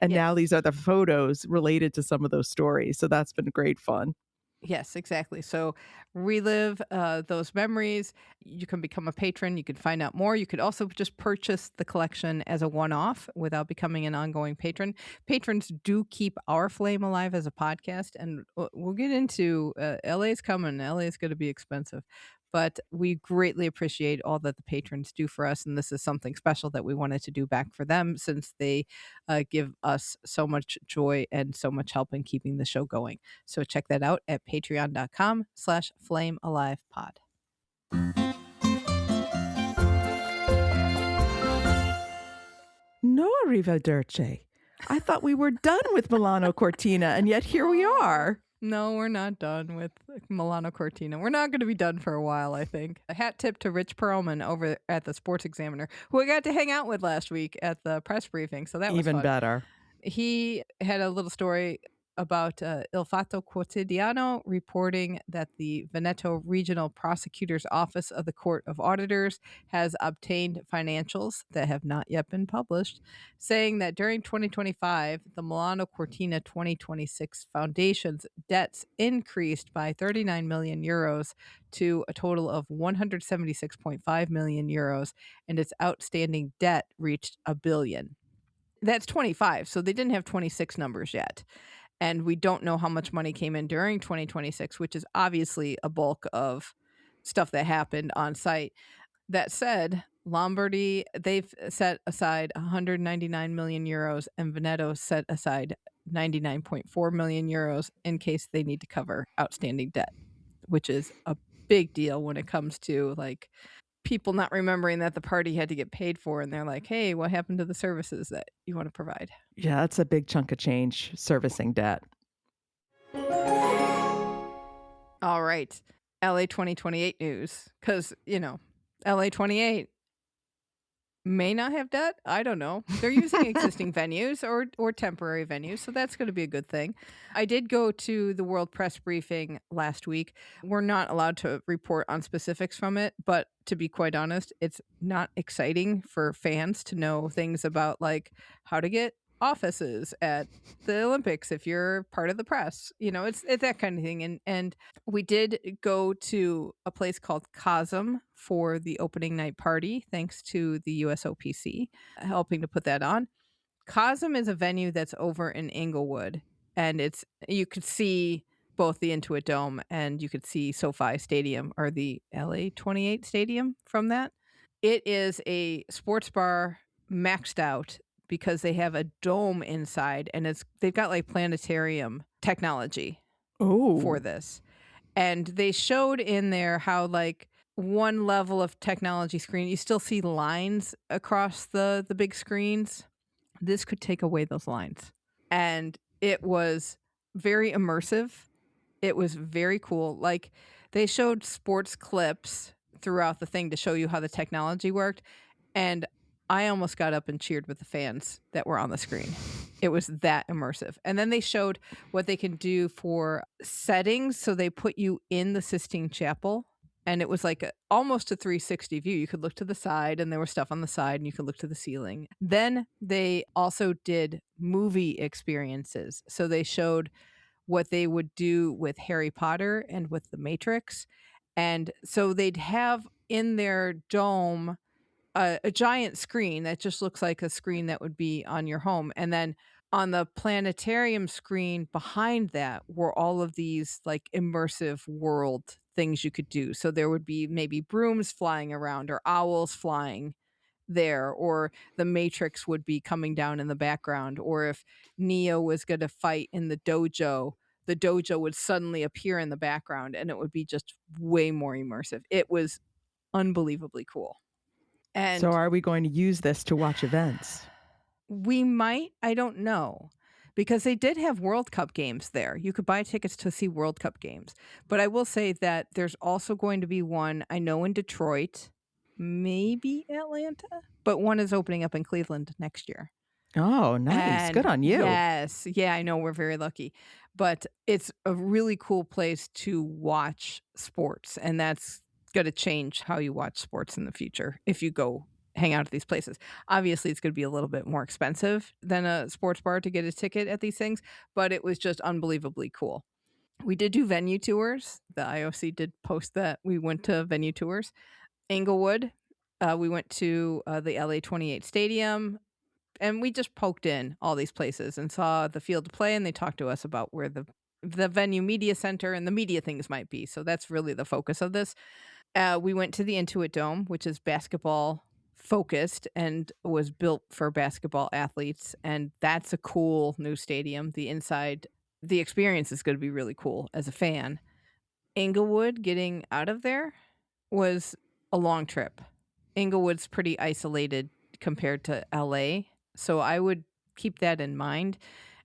And now these are the photos related to some of those stories. So that's been great fun. Yes, exactly. So relive those memories. You can become a patron. You can find out more. You could also just purchase the collection as a one-off without becoming an ongoing patron. Patrons do keep our flame alive as a podcast. And we'll get into LA's coming. LA is going to be expensive. But we greatly appreciate all that the patrons do for us. And this is something special that we wanted to do back for them, since they give us so much joy and so much help in keeping the show going. So check that out at patreon.com/flamealivepod. No, arrivederci. I thought we were done with Milano Cortina, and yet here we are. No, we're not done with Milano Cortina. We're not going to be done for a while, I think. A hat tip to Rich Perlman over at the Sports Examiner, who I got to hang out with last week at the press briefing. So that was even fun. better. He had a little story about Il Fatto Quotidiano reporting that the Veneto Regional Prosecutor's Office of the Court of Auditors has obtained financials that have not yet been published, saying that during 2025, the Milano Cortina 2026 Foundation's debts increased by 39 million euros to a total of 176.5 million euros, and its outstanding debt reached $1 billion. That's 25, so they didn't have 26 numbers yet. And we don't know how much money came in during 2026, which is obviously a bulk of stuff that happened on site. That said, Lombardy, they've set aside 199 million euros, and Veneto set aside 99.4 million euros in case they need to cover outstanding debt, which is a big deal when it comes to like people not remembering that the party had to get paid for, and they're like, hey, what happened to the services that you want to provide? Yeah, that's a big chunk of change, servicing debt. All right. LA 2028 news. Because, LA 28 may not have debt. I don't know. They're using existing venues or temporary venues, so that's going to be a good thing. I did go to the World Press Briefing last week. We're not allowed to report on specifics from it, but to be quite honest, it's not exciting for fans to know things about like how to get offices at the Olympics if you're part of the press. It's that kind of thing. And we did go to a place called Cosm for the opening night party, thanks to the USOPC helping to put that on. Cosm is a venue that's over in Inglewood, and you could see both the Intuit Dome and you could see SoFi Stadium or the LA 28 Stadium from that. It is a sports bar maxed out because they have a dome inside, and they've got like planetarium technology for this. And they showed in there how like one level of technology screen, you still see lines across the big screens. This could take away those lines. And it was very immersive. It was very cool. Like they showed sports clips throughout the thing to show you how the technology worked. And I almost got up and cheered with the fans that were on the screen. It was that immersive. And then they showed what they can do for settings. So they put you in the Sistine Chapel, and it was like almost a 360 view. You could look to the side, and there was stuff on the side, and you could look to the ceiling. Then they also did movie experiences. So they showed what they would do with Harry Potter and with The Matrix. And so they'd have in their dome a giant screen that just looks like a screen that would be on your home. And then on the planetarium screen behind that were all of these like immersive world things you could do. So there would be maybe brooms flying around or owls flying there, or the Matrix would be coming down in the background, or if Neo was going to fight in the dojo would suddenly appear in the background, and it would be just way more immersive. It was unbelievably cool. And so are we going to use this to watch events? We might. I don't know. Because they did have World Cup games there. You could buy tickets to see World Cup games. But I will say that there's also going to be one, I know, in Detroit, maybe Atlanta, but one is opening up in Cleveland next year. Oh, nice. And good on you. Yes. Yeah, I know. We're very lucky. But it's a really cool place to watch sports. And that's going to change how you watch sports in the future if you go hang out at these places. Obviously, it's going to be a little bit more expensive than a sports bar to get a ticket at these things, but it was just unbelievably cool. We did do venue tours. The IOC did post that we went to venue tours. Inglewood, we went to the LA 28 Stadium, and we just poked in all these places and saw the field of play, and they talked to us about where the venue media center and the media things might be. So that's really the focus of this. We went to the Intuit Dome, which is basketball focused and was built for basketball athletes. And that's a cool new stadium. The inside, the experience is going to be really cool as a fan. Inglewood, getting out of there was a long trip. Inglewood's pretty isolated compared to LA. So I would keep that in mind.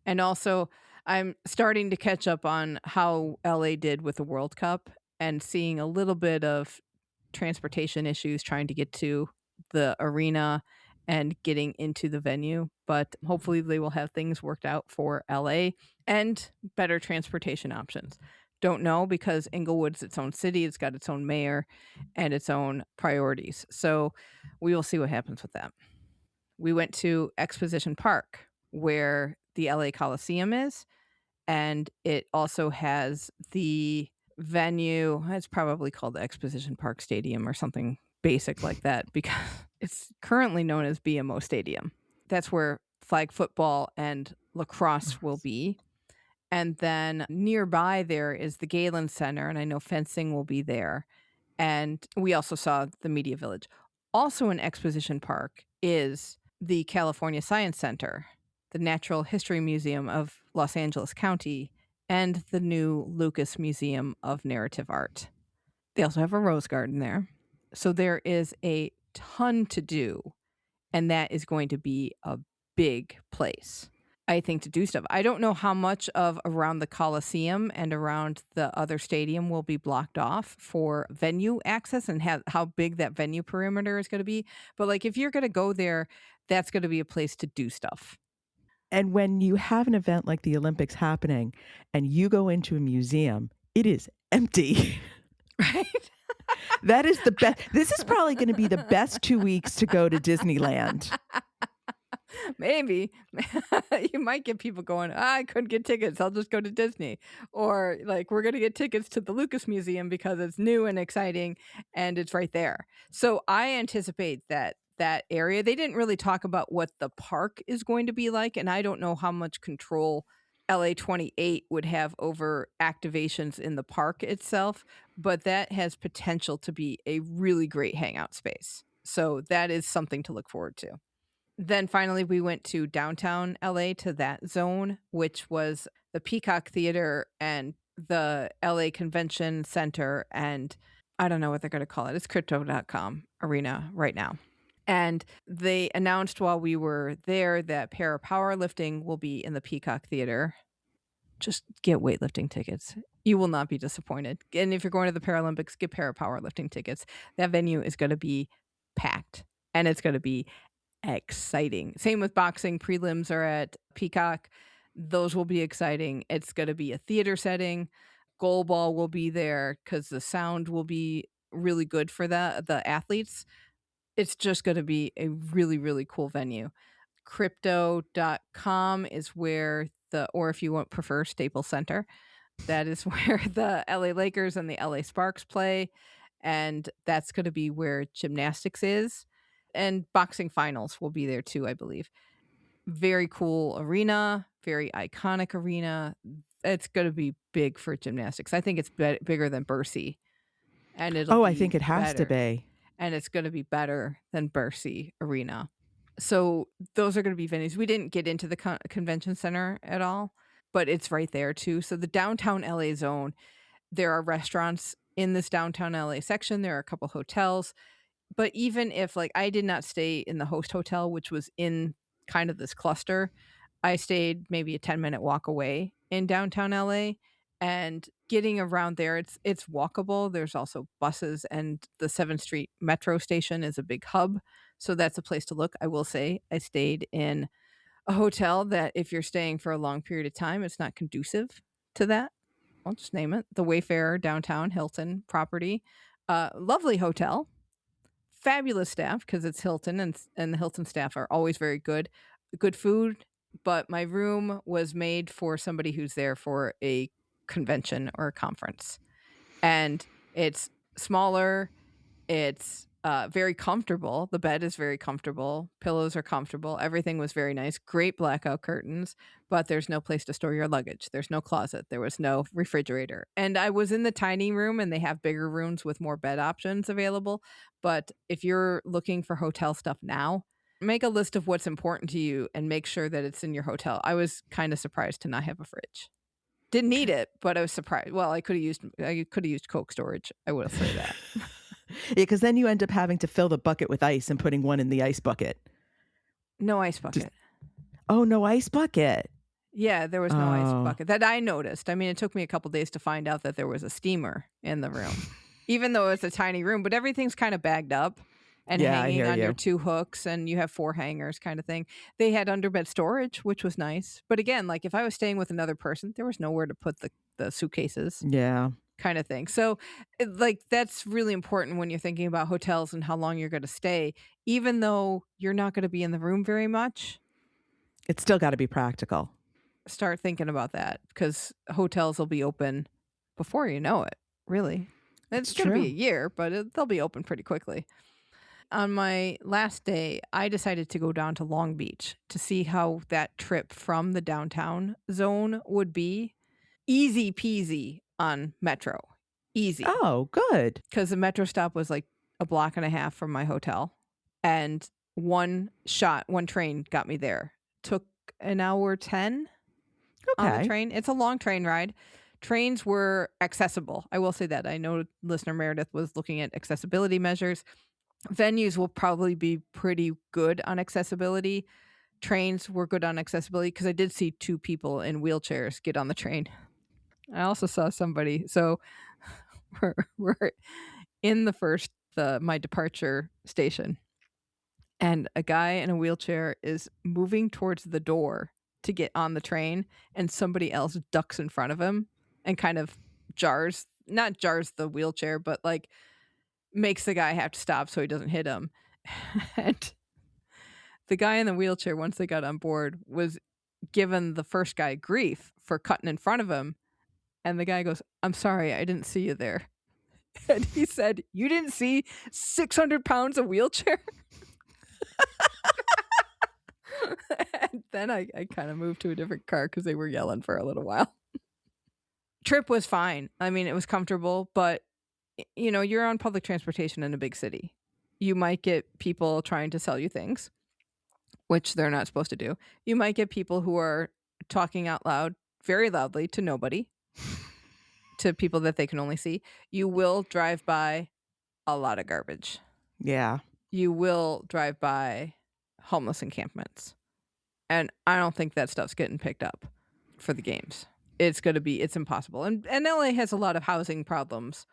And also, I'm starting to catch up on how LA did with the World Cup and seeing a little bit of transportation issues trying to get to the arena and getting into the venue. But hopefully they will have things worked out for LA and better transportation options. Don't know, because Inglewood's its own city. It's got its own mayor and its own priorities. So we will see what happens with that. We went to Exposition Park, where the LA Coliseum is. And it also has the venue. It's probably called the Exposition Park Stadium or something basic like that, because it's currently known as BMO Stadium. That's where flag football and lacrosse will be. And then nearby there is the Galen Center, and I know fencing will be there. And we also saw the Media Village. Also in Exposition Park is the California Science Center, the Natural History Museum of Los Angeles County, and the new Lucas Museum of Narrative Art. They also have a rose garden there. So there is a ton to do, and that is going to be a big place, I think, to do stuff. I don't know how much of around the Coliseum and around the other stadium will be blocked off for venue access and how big that venue perimeter is going to be. But like, if you're going to go there, that's going to be a place to do stuff. And when you have an event like the Olympics happening and you go into a museum, it is empty. Right? That is the best. This is probably going to be the best 2 weeks to go to Disneyland. Maybe. You might get people going, I couldn't get tickets, I'll just go to Disney. Or like, we're going to get tickets to the Lucas Museum because it's new and exciting and it's right there. So I anticipate that area, they didn't really talk about what the park is going to be like, and I don't know how much control LA 28 would have over activations in the park itself, but that has potential to be a really great hangout space. So that is something to look forward to. Then finally, we went to downtown LA to that zone, which was the Peacock Theater and the LA Convention Center. And I don't know what they're going to call it. It's crypto.com arena right now. And they announced while we were there that para powerlifting will be in the Peacock Theater. Just get weightlifting tickets. You will not be disappointed. And if you're going to the Paralympics, get para powerlifting tickets. That venue is going to be packed and it's going to be exciting. Same with boxing. Prelims are at Peacock. Those will be exciting. It's going to be a theater setting. Goalball will be there because the sound will be really good for the athletes. It's just going to be a really, really cool venue. Crypto.com is where or if you prefer Staples Center, that is where the LA Lakers and the LA Sparks play. And that's going to be where gymnastics is. And boxing finals will be there too, I believe. Very cool arena, very iconic arena. It's going to be big for gymnastics. I think it's bigger than Bercy. And I think it has to be. And it's going to be better than Bercy Arena. So those are going to be venues. We didn't get into the convention center at all, but it's right there too. So the downtown LA zone, there are restaurants in this downtown LA section. There are a couple hotels. But even if, like, I did not stay in the host hotel, which was in kind of this cluster, I stayed maybe a 10-minute walk away in downtown LA, and getting around there, it's walkable. There's also buses, and the 7th Street Metro station is a big hub. So that's a place to look. I will say I stayed in a hotel that if you're staying for a long period of time, it's not conducive to that. I'll just name it. The Wayfarer downtown Hilton property. Lovely hotel. Fabulous staff because it's Hilton, and the Hilton staff are always very good. Good food, but my room was made for somebody who's there for a convention or a conference. And it's smaller. It's very comfortable. The bed is very comfortable. Pillows are comfortable. Everything was very nice. Great blackout curtains, but there's no place to store your luggage. There's no closet. There was no refrigerator. And I was in the tiny room, and they have bigger rooms with more bed options available. But if you're looking for hotel stuff now, make a list of what's important to you and make sure that it's in your hotel. I was kind of surprised to not have a fridge. Didn't need it, but I was surprised. Well, I could have used Coke storage. I would have said that. Yeah, because then you end up having to fill the bucket with ice and putting one in the ice bucket. No ice bucket. No ice bucket. Yeah, there was no ice bucket that I noticed. I mean, it took me a couple days to find out that there was a steamer in the room, even though it's a tiny room, but everything's kind of bagged up and hanging on your 2 hooks, and you have 4 hangers kind of thing. They had underbed storage, which was nice. But again, like if I was staying with another person, there was nowhere to put the suitcases. Yeah. Kind of thing. So like that's really important when you're thinking about hotels and how long you're going to stay, even though you're not going to be in the room very much. It's still got to be practical. Start thinking about that because hotels will be open before you know it. Really. It's going to be a year, but they'll be open pretty quickly. On my last day, I decided to go down to Long Beach to see how that trip from the downtown zone would be. Easy peasy on Metro. Easy. Oh, good. Because the Metro stop was like a block and a half from my hotel. And one train got me there. Took an hour 10 on the train. It's a long train ride. Trains were accessible. I will say that. I know listener Meredith was looking at accessibility measures. Venues will probably be pretty good on accessibility. Trains were good on accessibility because I did see 2 people in wheelchairs get on the train. I also saw somebody. So we're in my departure station, and a guy in a wheelchair is moving towards the door to get on the train, and somebody else ducks in front of him and kind of not jars the wheelchair, but like makes the guy have to stop so he doesn't hit him. And the guy in the wheelchair, once they got on board, was given the first guy grief for cutting in front of him. And the guy goes, "I'm sorry, I didn't see you there." And he said, "You didn't see 600 pounds of wheelchair?" And then I kind of moved to a different car because they were yelling for a little while. Trip was fine. I mean, it was comfortable, but you're on public transportation in a big city. You might get people trying to sell you things, which they're not supposed to do. You might get people who are talking out loud, very loudly, to nobody, to people that they can only see. You will drive by a lot of garbage. Yeah. You will drive by homeless encampments. And I don't think that stuff's getting picked up for the games. It's impossible. And LA has a lot of housing problems.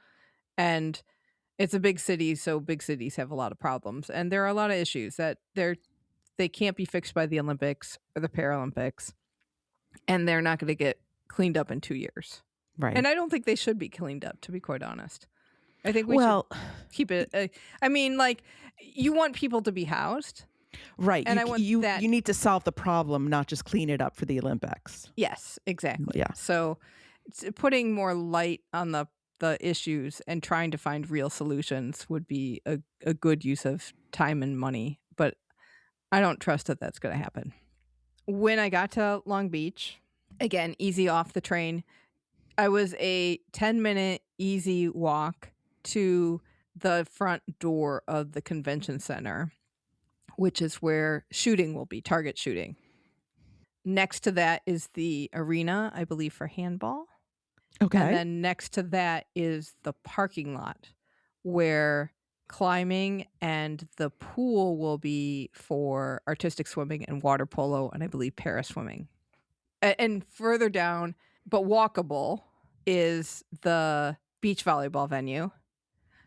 And it's a big city, so big cities have a lot of problems. And there are a lot of issues that they can't be fixed by the Olympics or the Paralympics. And they're not going to get cleaned up in 2 years. Right. And I don't think they should be cleaned up, to be quite honest. I think we should keep it. I mean, like, you want people to be housed. Right. And you need to solve the problem, not just clean it up for the Olympics. Yes, exactly. Yeah. So it's putting more light on the issues and trying to find real solutions would be a good use of time and money. But I don't trust that that's going to happen. When I got to Long Beach, again, easy off the train, I was a 10-minute easy walk to the front door of the convention center, which is where shooting will be, target shooting. Next to that is the arena, I believe, for handball. Okay. And then next to that is the parking lot where climbing and the pool will be for artistic swimming and water polo and I believe para swimming. And further down, but walkable, is the beach volleyball venue.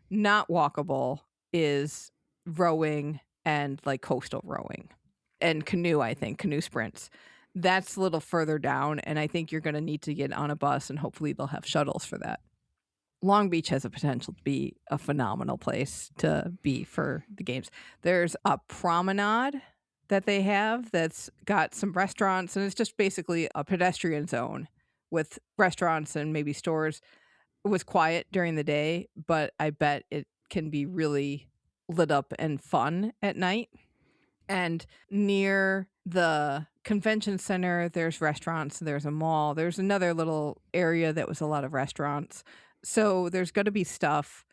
Not walkable is rowing and like coastal rowing and canoe, I think, canoe sprints. That's a little further down, and I think you're going to need to get on a bus, and hopefully they'll have shuttles for that. Long Beach has a potential to be a phenomenal place to be for the games. There's a promenade that they have that's got some restaurants, and it's just basically a pedestrian zone with restaurants and maybe stores. It was quiet during the day, but I bet it can be really lit up and fun at night. And near the convention center, there's restaurants, there's a mall, there's another little area that was a lot of restaurants. So there's going to be stuff.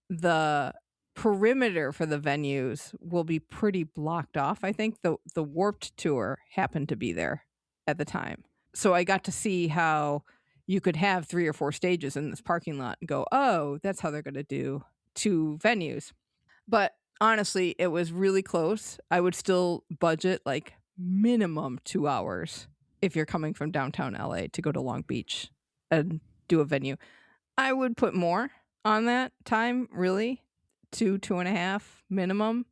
The perimeter for the venues will be pretty blocked off. I think the Warped Tour happened to be there at the time. So I got to see how you could have 3 or 4 stages in this parking lot and go, oh, that's how they're going to do 2 venues. But honestly, it was really close. I would still budget like minimum 2 hours if you're coming from downtown LA to go to Long Beach and do a venue. I would put more on that time, really, 2.5 minimum.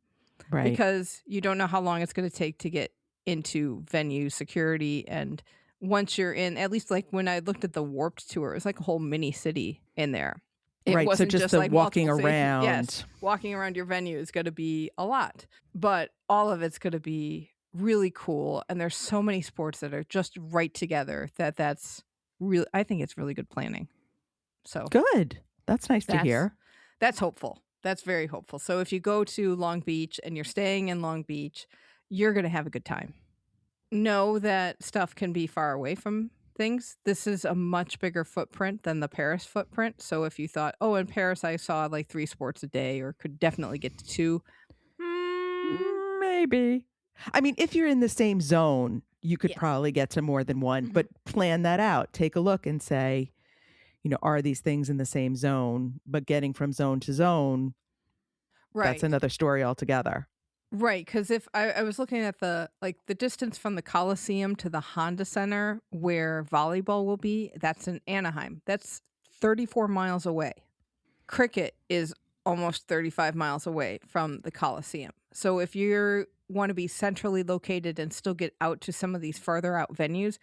Right. Because you don't know how long it's going to take to get into venue security. And once you're in, at least like when I looked at the Warped Tour, it was like a whole mini city in there. It right, wasn't so just the like walking around. Yes, walking around your venue is going to be a lot. But all of it's going to be really cool. And there's so many sports that are just right together that's really, I think it's really good planning. So good. That's nice to hear. That's hopeful. That's very hopeful. So if you go to Long Beach and you're staying in Long Beach, you're going to have a good time. Know that stuff can be far away from things. This is a much bigger footprint than the Paris footprint. So if you thought, oh, in Paris I saw like 3 sports a day or could definitely get to 2. Maybe. I mean, if you're in the same zone, you could probably get to more than 1, but plan that out. Take a look and say, are these things in the same zone, but getting from zone to zone, that's another story altogether. Right, because if I was looking at the distance from the Coliseum to the Honda Center where volleyball will be, that's in Anaheim. That's 34 miles away. Cricket is almost 35 miles away from the Coliseum. So if you want to be centrally located and still get out to some of these further out venues,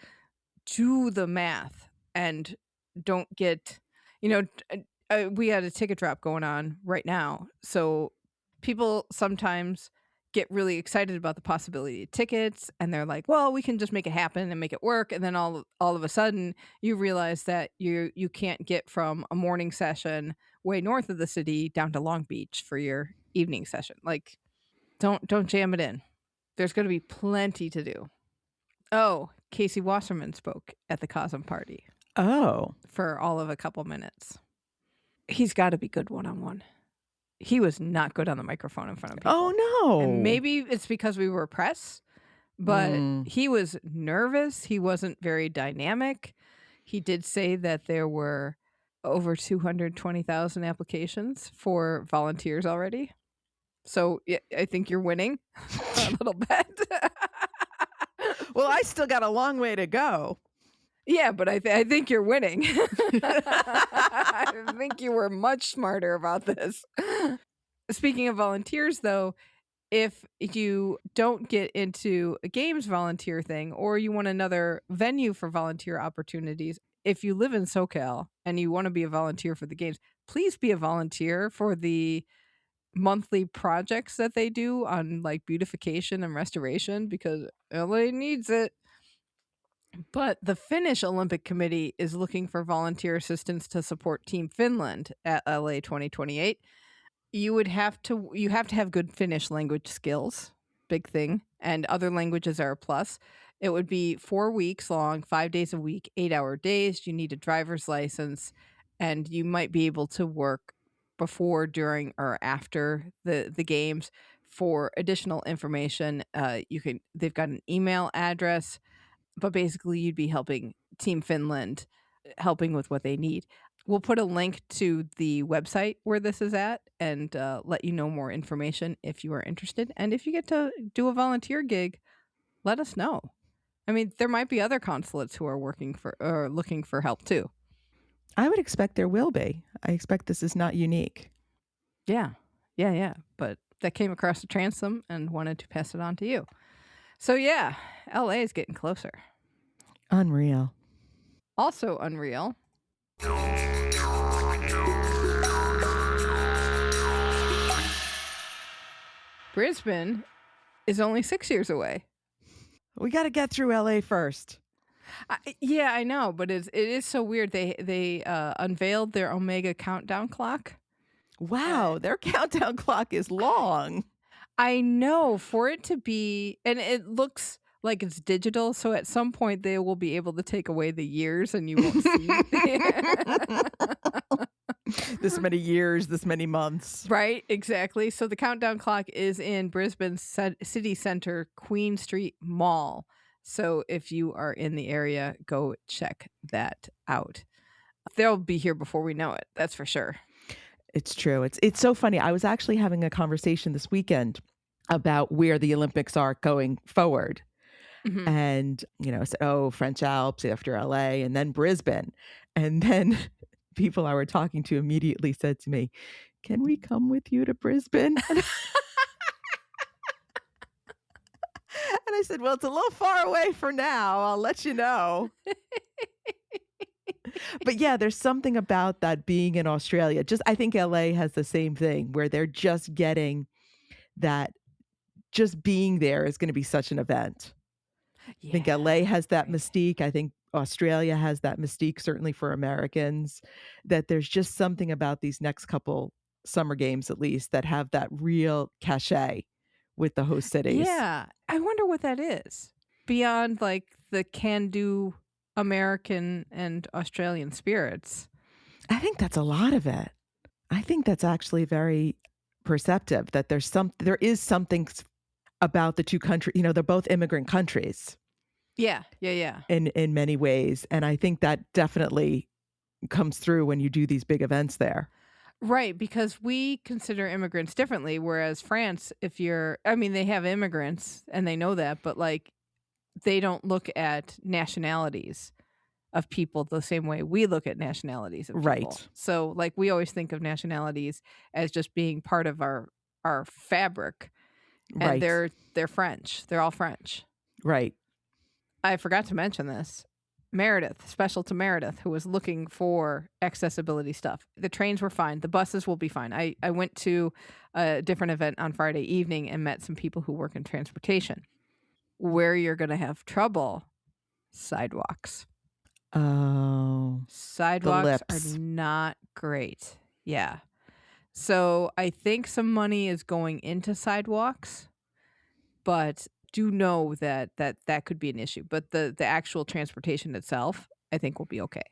do the math and don't get, we had a ticket drop going on right now. So people sometimes get really excited about the possibility of tickets, and they're like, well, we can just make it happen and make it work. And then all of a sudden you realize that you can't get from a morning session way north of the city down to Long Beach for your evening session. Like, don't jam it in. There's going to be plenty to do. Oh, Casey Wasserman spoke at the Cosm party. Oh. For all of a couple minutes. He's got to be good one-on-one. He was not good on the microphone in front of people. Oh, no. And maybe it's because we were press, but he was nervous. He wasn't very dynamic. He did say that there were over 220,000 applications for volunteers already. So yeah, I think you're winning a little bit. Well, I still got a long way to go. Yeah, but I think you're winning. I think you were much smarter about this. Speaking of volunteers, though, if you don't get into a games volunteer thing, or you want another venue for volunteer opportunities, if you live in SoCal and you want to be a volunteer for the games, please be a volunteer for the monthly projects that they do on like beautification and restoration, because LA needs it. But the Finnish Olympic Committee is looking for volunteer assistance to support Team Finland at LA 2028. You have to have good Finnish language skills, big thing, and other languages are a plus. It would be 4 weeks long, 5 days a week, 8-hour days. You need a driver's license, and you might be able to work before, during, or after the games. For additional information, they've got an email address. But basically, you'd be helping Team Finland, helping with what they need. We'll put a link to the website where this is at and let you know more information if you are interested. And if you get to do a volunteer gig, let us know. I mean, there might be other consulates who are looking for help too. I would expect there will be. I expect this is not unique. Yeah. But that came across the transom and wanted to pass it on to you. So yeah, LA is getting closer. Unreal. Also unreal. Brisbane is only 6 years away. We got to get through LA first. Yeah, I know, but it is so weird. They unveiled their Omega countdown clock. Wow, their countdown clock is long. I know, for it to be, and it looks like it's digital, so at some point they will be able to take away the years and you won't see this many years, this many months. Right, exactly. So the countdown clock is in Brisbane City Centre, Queen Street Mall. So if you are in the area, go check that out. They'll be here before we know it, that's for sure. It's true. It's so funny. I was actually having a conversation this weekend about where the Olympics are going forward. Mm-hmm. And, I said, French Alps after LA and then Brisbane. And then people I were talking to immediately said to me, can we come with you to Brisbane? And I said, well, it's a little far away for now. I'll let you know. But yeah, there's something about that being in Australia. I think LA has the same thing where they're just getting that, just being there is going to be such an event. Yeah, I think LA has that mystique. I think Australia has that mystique, certainly for Americans, that there's just something about these next couple summer games, at least, that have that real cachet with the host cities. Yeah. I wonder what that is beyond like the can-do American and Australian spirits. I think that's a lot of it. I think that's actually very perceptive, that there is something about the two countries. They're both immigrant countries. Yeah. In many ways. And I think that definitely, comes through when you do these big events there. Right, because we consider immigrants differently, whereas France, they have immigrants and they know that, but like they don't look at nationalities of people the same way we look at nationalities of people. Right. So like we always think of nationalities as just being part of our fabric. And Right. they're French. They're all French. Right. I forgot to mention this. Meredith, special to Meredith, who was looking for accessibility stuff. The trains were fine. The buses will be fine. I went to a different event on Friday evening and met some people who work in transportation. Where you're going to have trouble, sidewalks. Oh. Sidewalks are not great. Yeah. So I think some money is going into sidewalks, but do know that could be an issue. But the actual transportation itself, I think will be okay.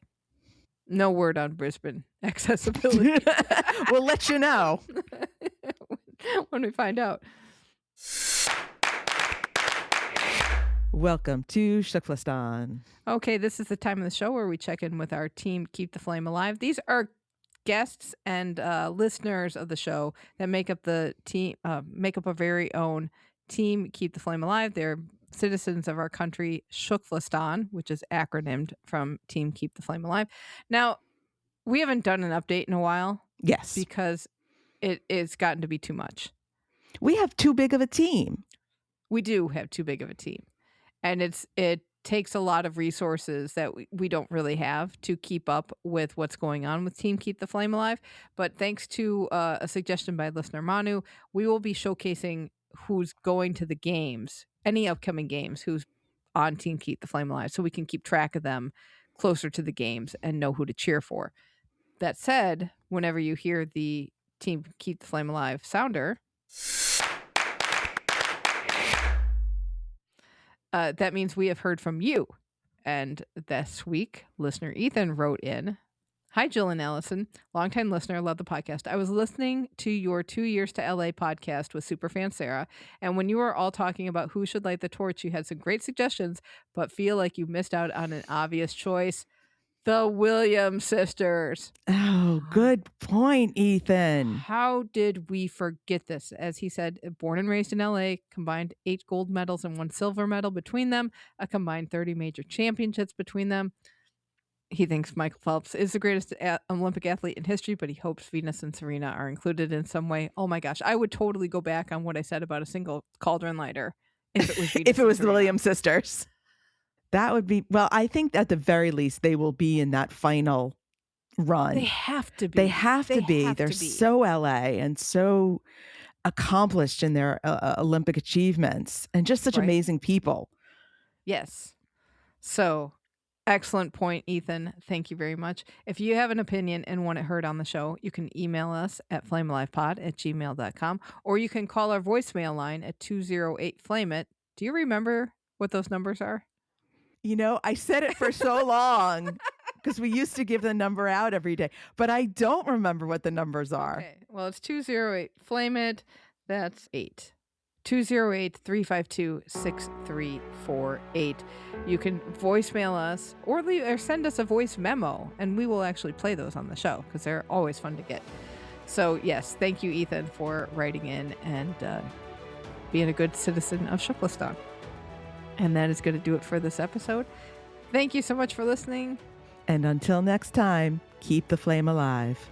No word on Brisbane accessibility. We'll let you know when we find out. Welcome to Shuklistan. Okay, this is the time of the show where we check in with our team Keep the Flame Alive. These are guests and listeners of the show that make up the team, make up our very own team Keep the Flame Alive. They're citizens of our country, Shuklistan, which is acronymed from Team Keep the Flame Alive. Now, we haven't done an update in a while. Yes. Because it's gotten to be too much. We have too big of a team. We do have too big of a team. And it takes a lot of resources that we don't really have to keep up with what's going on with Team Keep the Flame Alive. But thanks to a suggestion by listener Manu, we will be showcasing who's going to the games, any upcoming games, who's on Team Keep the Flame Alive, so we can keep track of them closer to the games and know who to cheer for. That said, whenever you hear the Team Keep the Flame Alive sounder, that means we have heard from you. And this week, listener Ethan wrote in, "Hi, Jill and Allison. Longtime listener, love the podcast. I was listening to your 2 Years to LA podcast with superfan Sarah, and when you were all talking about who should light the torch, you had some great suggestions, but feel like you missed out on an obvious choice. The Williams sisters." Oh, good point, Ethan. How did we forget this? As he said, born and raised in LA, combined 8 gold medals and 1 silver medal between them, a combined 30 major championships between them. He thinks Michael Phelps is the greatest Olympic athlete in history, but he hopes Venus and Serena are included in some way. Oh my gosh, I would totally go back on what I said about a single cauldron lighter if it was Venus if it was the Serena. Williams sisters. That would be, well, I think at the very least they will be in that final run. They have to be. They have to be. They're so LA and so accomplished in their Olympic achievements and just such amazing people. Yes. So excellent point, Ethan. Thank you very much. If you have an opinion and want it heard on the show, you can email us at flamealivepod@gmail.com, or you can call our voicemail line at 208-FLAME-IT. Do you remember what those numbers are? You know, I said it for so long because we used to give the number out every day, but I don't remember what the numbers are. Okay. Well, it's 208-FLAME-IT. That's 8. 208-352-6348. You can voicemail us or send us a voice memo, and we will actually play those on the show because they're always fun to get. So, yes, thank you, Ethan, for writing in and being a good citizen of Shuklistan. And that is going to do it for this episode. Thank you so much for listening. And until next time, keep the flame alive.